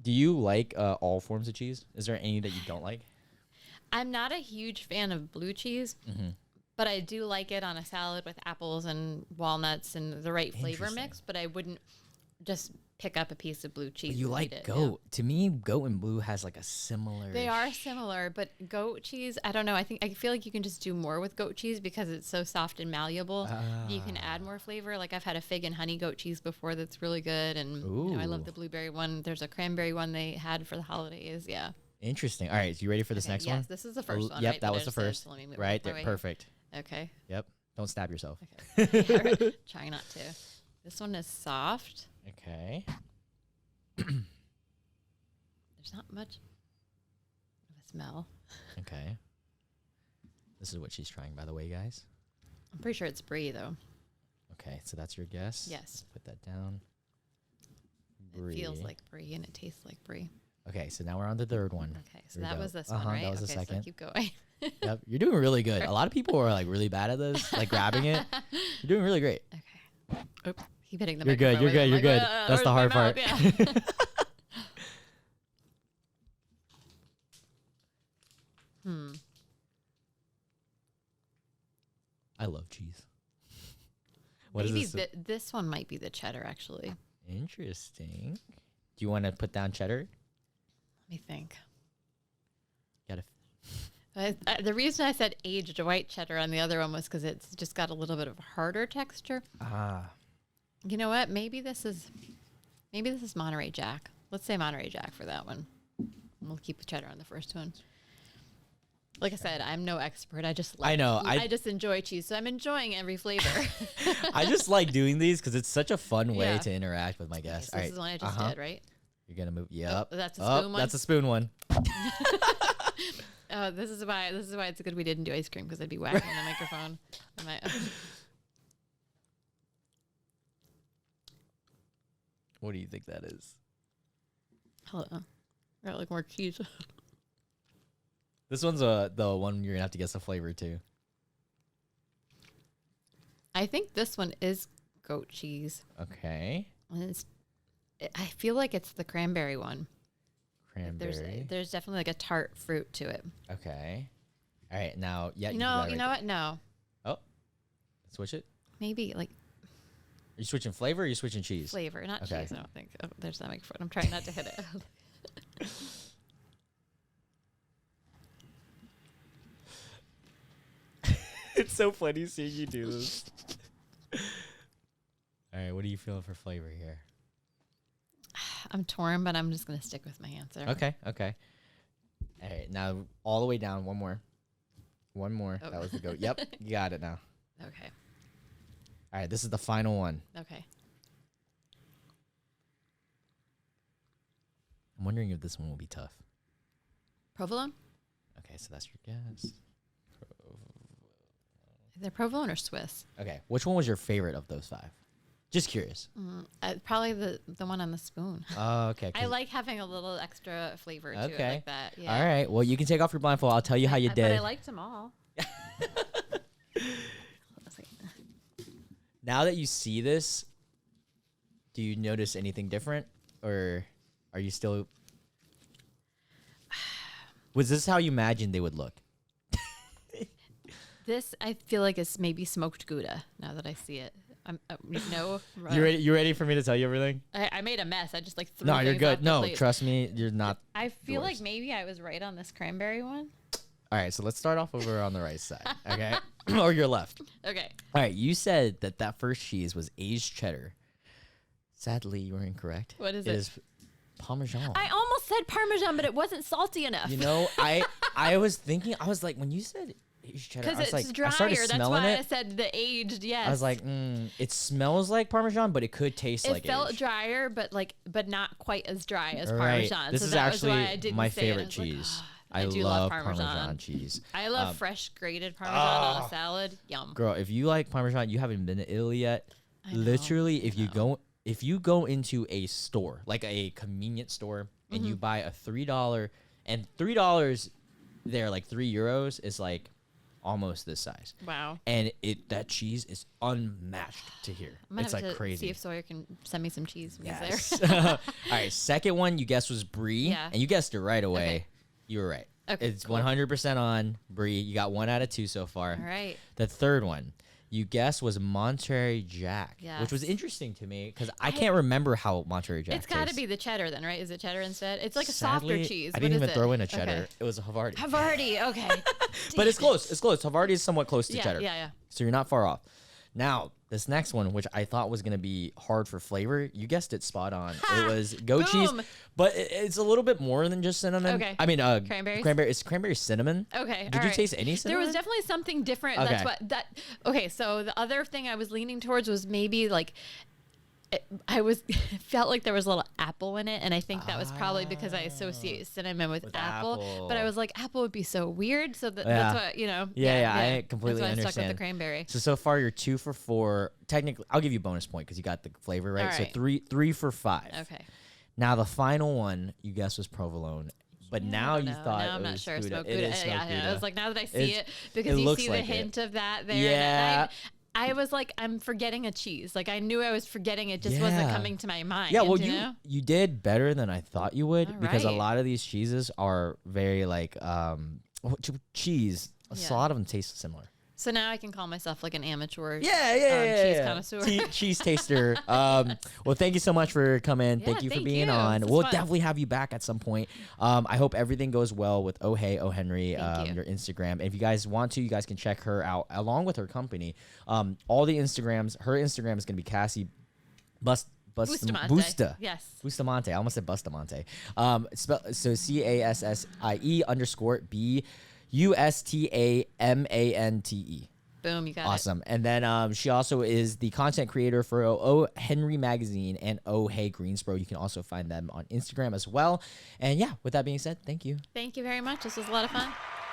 Do you like all forms of cheese? Is there any that you don't like? I'm not a huge fan of blue cheese, Mm-hmm. but I do like it on a salad with apples and walnuts and the right flavor Interesting. mix. But I wouldn't just pick up a piece of blue cheese. But you and like eat it. goat. To me, goat and blue has like a similar. Yeah. They are similar, but goat cheese, I don't know. I feel like you can just do more with goat cheese because it's so soft and malleable. You can add more flavor. Like I've had a fig and honey goat cheese before that's really good. And I love Ooh. the blueberry one. There's a cranberry one they had for the holidays. Yeah. Interesting. All right, so you ready for this Okay, next yes, one? this is the first one. Yep, right, that was I the just did, first. so let me move Right my there, way. perfect. Okay. Yep. Don't stab yourself. Okay. Yeah, right. Trying not to. This one is soft. Okay. There's not much of a smell. Okay. This is what she's trying, by the way, guys. I'm pretty sure it's brie though. Okay, so that's your guess. Yes. Put that down. It feels like brie and it tastes like brie. Okay, so now we're on the third one. Okay, so Here we that go. was this one, right? That was the okay, second. So keep going. Yep, you're doing really good. A lot of people are like really bad at this, like grabbing it. You're doing really great. Okay. Oops. Keep hitting the You're good, microphone you're with good, it. you're Like, good. That's the where's hard my part. mouth? Yeah. I love cheese. What is Maybe this? this one might be the cheddar actually. Interesting. Do you want to put down cheddar? Let me think. Gotta. The reason I said aged white cheddar on the other one was because it's just got a little bit of harder texture. You know what? Maybe this is Monterey Jack. Let's say Monterey Jack for that one. We'll keep the cheddar on the first one. Like I said, I'm no expert. I just like, I know, I just enjoy cheese, so I'm enjoying every flavor. I just like doing these because it's such a fun way Yeah. to interact with my Okay, guests. so this is the one I just did, right? You're gonna move. Yep. that's a spoon one? That's a spoon one. Oh, this is why it's good we didn't do ice cream because I'd be whacking the microphone. What do you think that is? Hold on. I got like more cheese. This one's the one you're gonna have to guess the flavor too. I think this one is goat cheese. Okay. And I feel like it's the cranberry one. Cranberry. There's definitely like a tart fruit to it. Okay. All right. Now, yeah. You know what? No. Oh, switch it. Maybe like Are you switching flavor or are you switching cheese? flavor, not Okay. cheese. I don't think. Oh, there's that microphone. I'm trying not to hit it. It's so funny seeing you do this. All right. What are you feeling for flavor here? I'm torn, but I'm just gonna stick with my answer. Okay. Okay. All right. Now, all the way down. One more. One more. Oh. That was the goat. Yep. You got it now. Okay. All right. This is the final one. Okay. I'm wondering if this one will be tough. Provolone? Okay. So that's your guess. Is there provolone or Swiss? Okay. Which one was your favorite of those 5? Just curious. Probably the one on the spoon. Oh, okay. I like having a little extra flavor to it Okay. like that. Yeah. All right. Well, you can take off your blindfold. I'll tell you how you But did. I liked them all. Now that you see this, do you notice anything different, or are you still? Was this how you imagined they would look? This I feel like is maybe smoked Gouda. Now that I see it, no. You ready for me to tell you everything? I made a mess. I just like threw. No, you're things good. off the No, plate. trust me, you're not. I feel the like worst. maybe I was right on this cranberry one. All right, so let's start off over on the right side, okay, or your left. Okay. All right, you said that first cheese was aged cheddar. Sadly, you were incorrect. What is It it? is Parmesan. I almost said Parmesan, but it wasn't salty enough. You know, I was thinking, I was like, when you said aged cheddar, I because was it's like, drier. I started That's smelling why it. I said the aged. Yes. I was like, it smells like Parmesan, but it could taste it like felt aged. drier, but not quite as dry as Right. Parmesan. This so is that was why I actually didn't my say it. I favorite was like, cheese. "Ah, I do love Parmesan cheese. I love fresh grated Parmesan on a salad. Yum. Girl, if you like Parmesan, you haven't been to Italy yet. I know, Literally, I if you go into a store, like a convenience store, and you buy a $3 and $3 there, like €3 is like almost this size. Wow. And that cheese is unmatched to here. I'm gonna It's have like to crazy. see if Sawyer can send me some cheese when he's Yes. there. All right, second one you guessed was brie, Yeah. and you guessed it right away. Okay. You were right. Okay, It's cool. 100% on brie. You got 1 out of 2 so far. All right. The third one you guessed was Monterey Jack, which was Yes. interesting to me because I can't remember how Monterey Jack It's got to tastes. be the cheddar then, right? Is it cheddar instead? It's like a Sadly, softer cheese. I What didn't is even it? throw in a cheddar. Okay. It was a Havarti. Havarti. Okay. But it's close. It's close. Havarti is somewhat close to Yeah, cheddar. yeah. So you're not far off. Now, this next one, which I thought was going to be hard for flavor, you guessed it spot on. It was goat cheese, Boom. but it's a little bit more than just cinnamon. Okay. I mean, Cranberries? It's cranberry cinnamon. Okay. Did all you right. taste any There cinnamon? was definitely something different. Okay. That's what that. Okay, so the other thing I was leaning towards was maybe like. I felt like there was a little apple in it, and I think that was probably because I associate cinnamon with apple. apple. But I was like, apple would be so weird, so Yeah. that's what you know. Yeah, I completely that's why I stuck understand. with the cranberry. So far you're 2 for 4. Technically, I'll give you a bonus point because you got the flavor right. All So right. 3 for 5. Okay. Now the final one you guessed was provolone, but now you No, thought now it I'm not was sure. Gouda. Smoked It Gouda. is smoked Yeah, Gouda. I was like, now that I see It's- it, because it you looks see the like it. hint of that there. Yeah. And I was like, I'm forgetting a cheese. Like I knew I was forgetting it, just wasn't Yeah. coming to my mind. Yeah, well, you know? you did better than I thought you would All because a right. lot of these cheeses are very like cheese. Yeah. A lot of them taste similar. So now I can call myself like an amateur. Yeah, cheese connoisseur. Cheese taster. Well, thank you so much for coming. Yeah, thank you for thank being you. on. This was We'll fun. definitely have you back at some point. I hope everything goes well with O.hey, O.Henry, Thank you. your Instagram. And if you guys want to, you guys can check her out along with her company. All the Instagrams. Her Instagram is going to be Cassie Bustamante. Busta. Yes. Bustamante. I almost said Bustamante. So CASSIE_BUSTAMANTE. Boom, you got it. Awesome. And then she also is the content creator for O.Henry magazine and O.hey Greensboro. You can also find them on Instagram as well. And yeah, with that being said, thank you. Thank you very much. This was a lot of fun.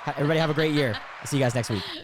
Everybody have a great year. I'll see you guys next week.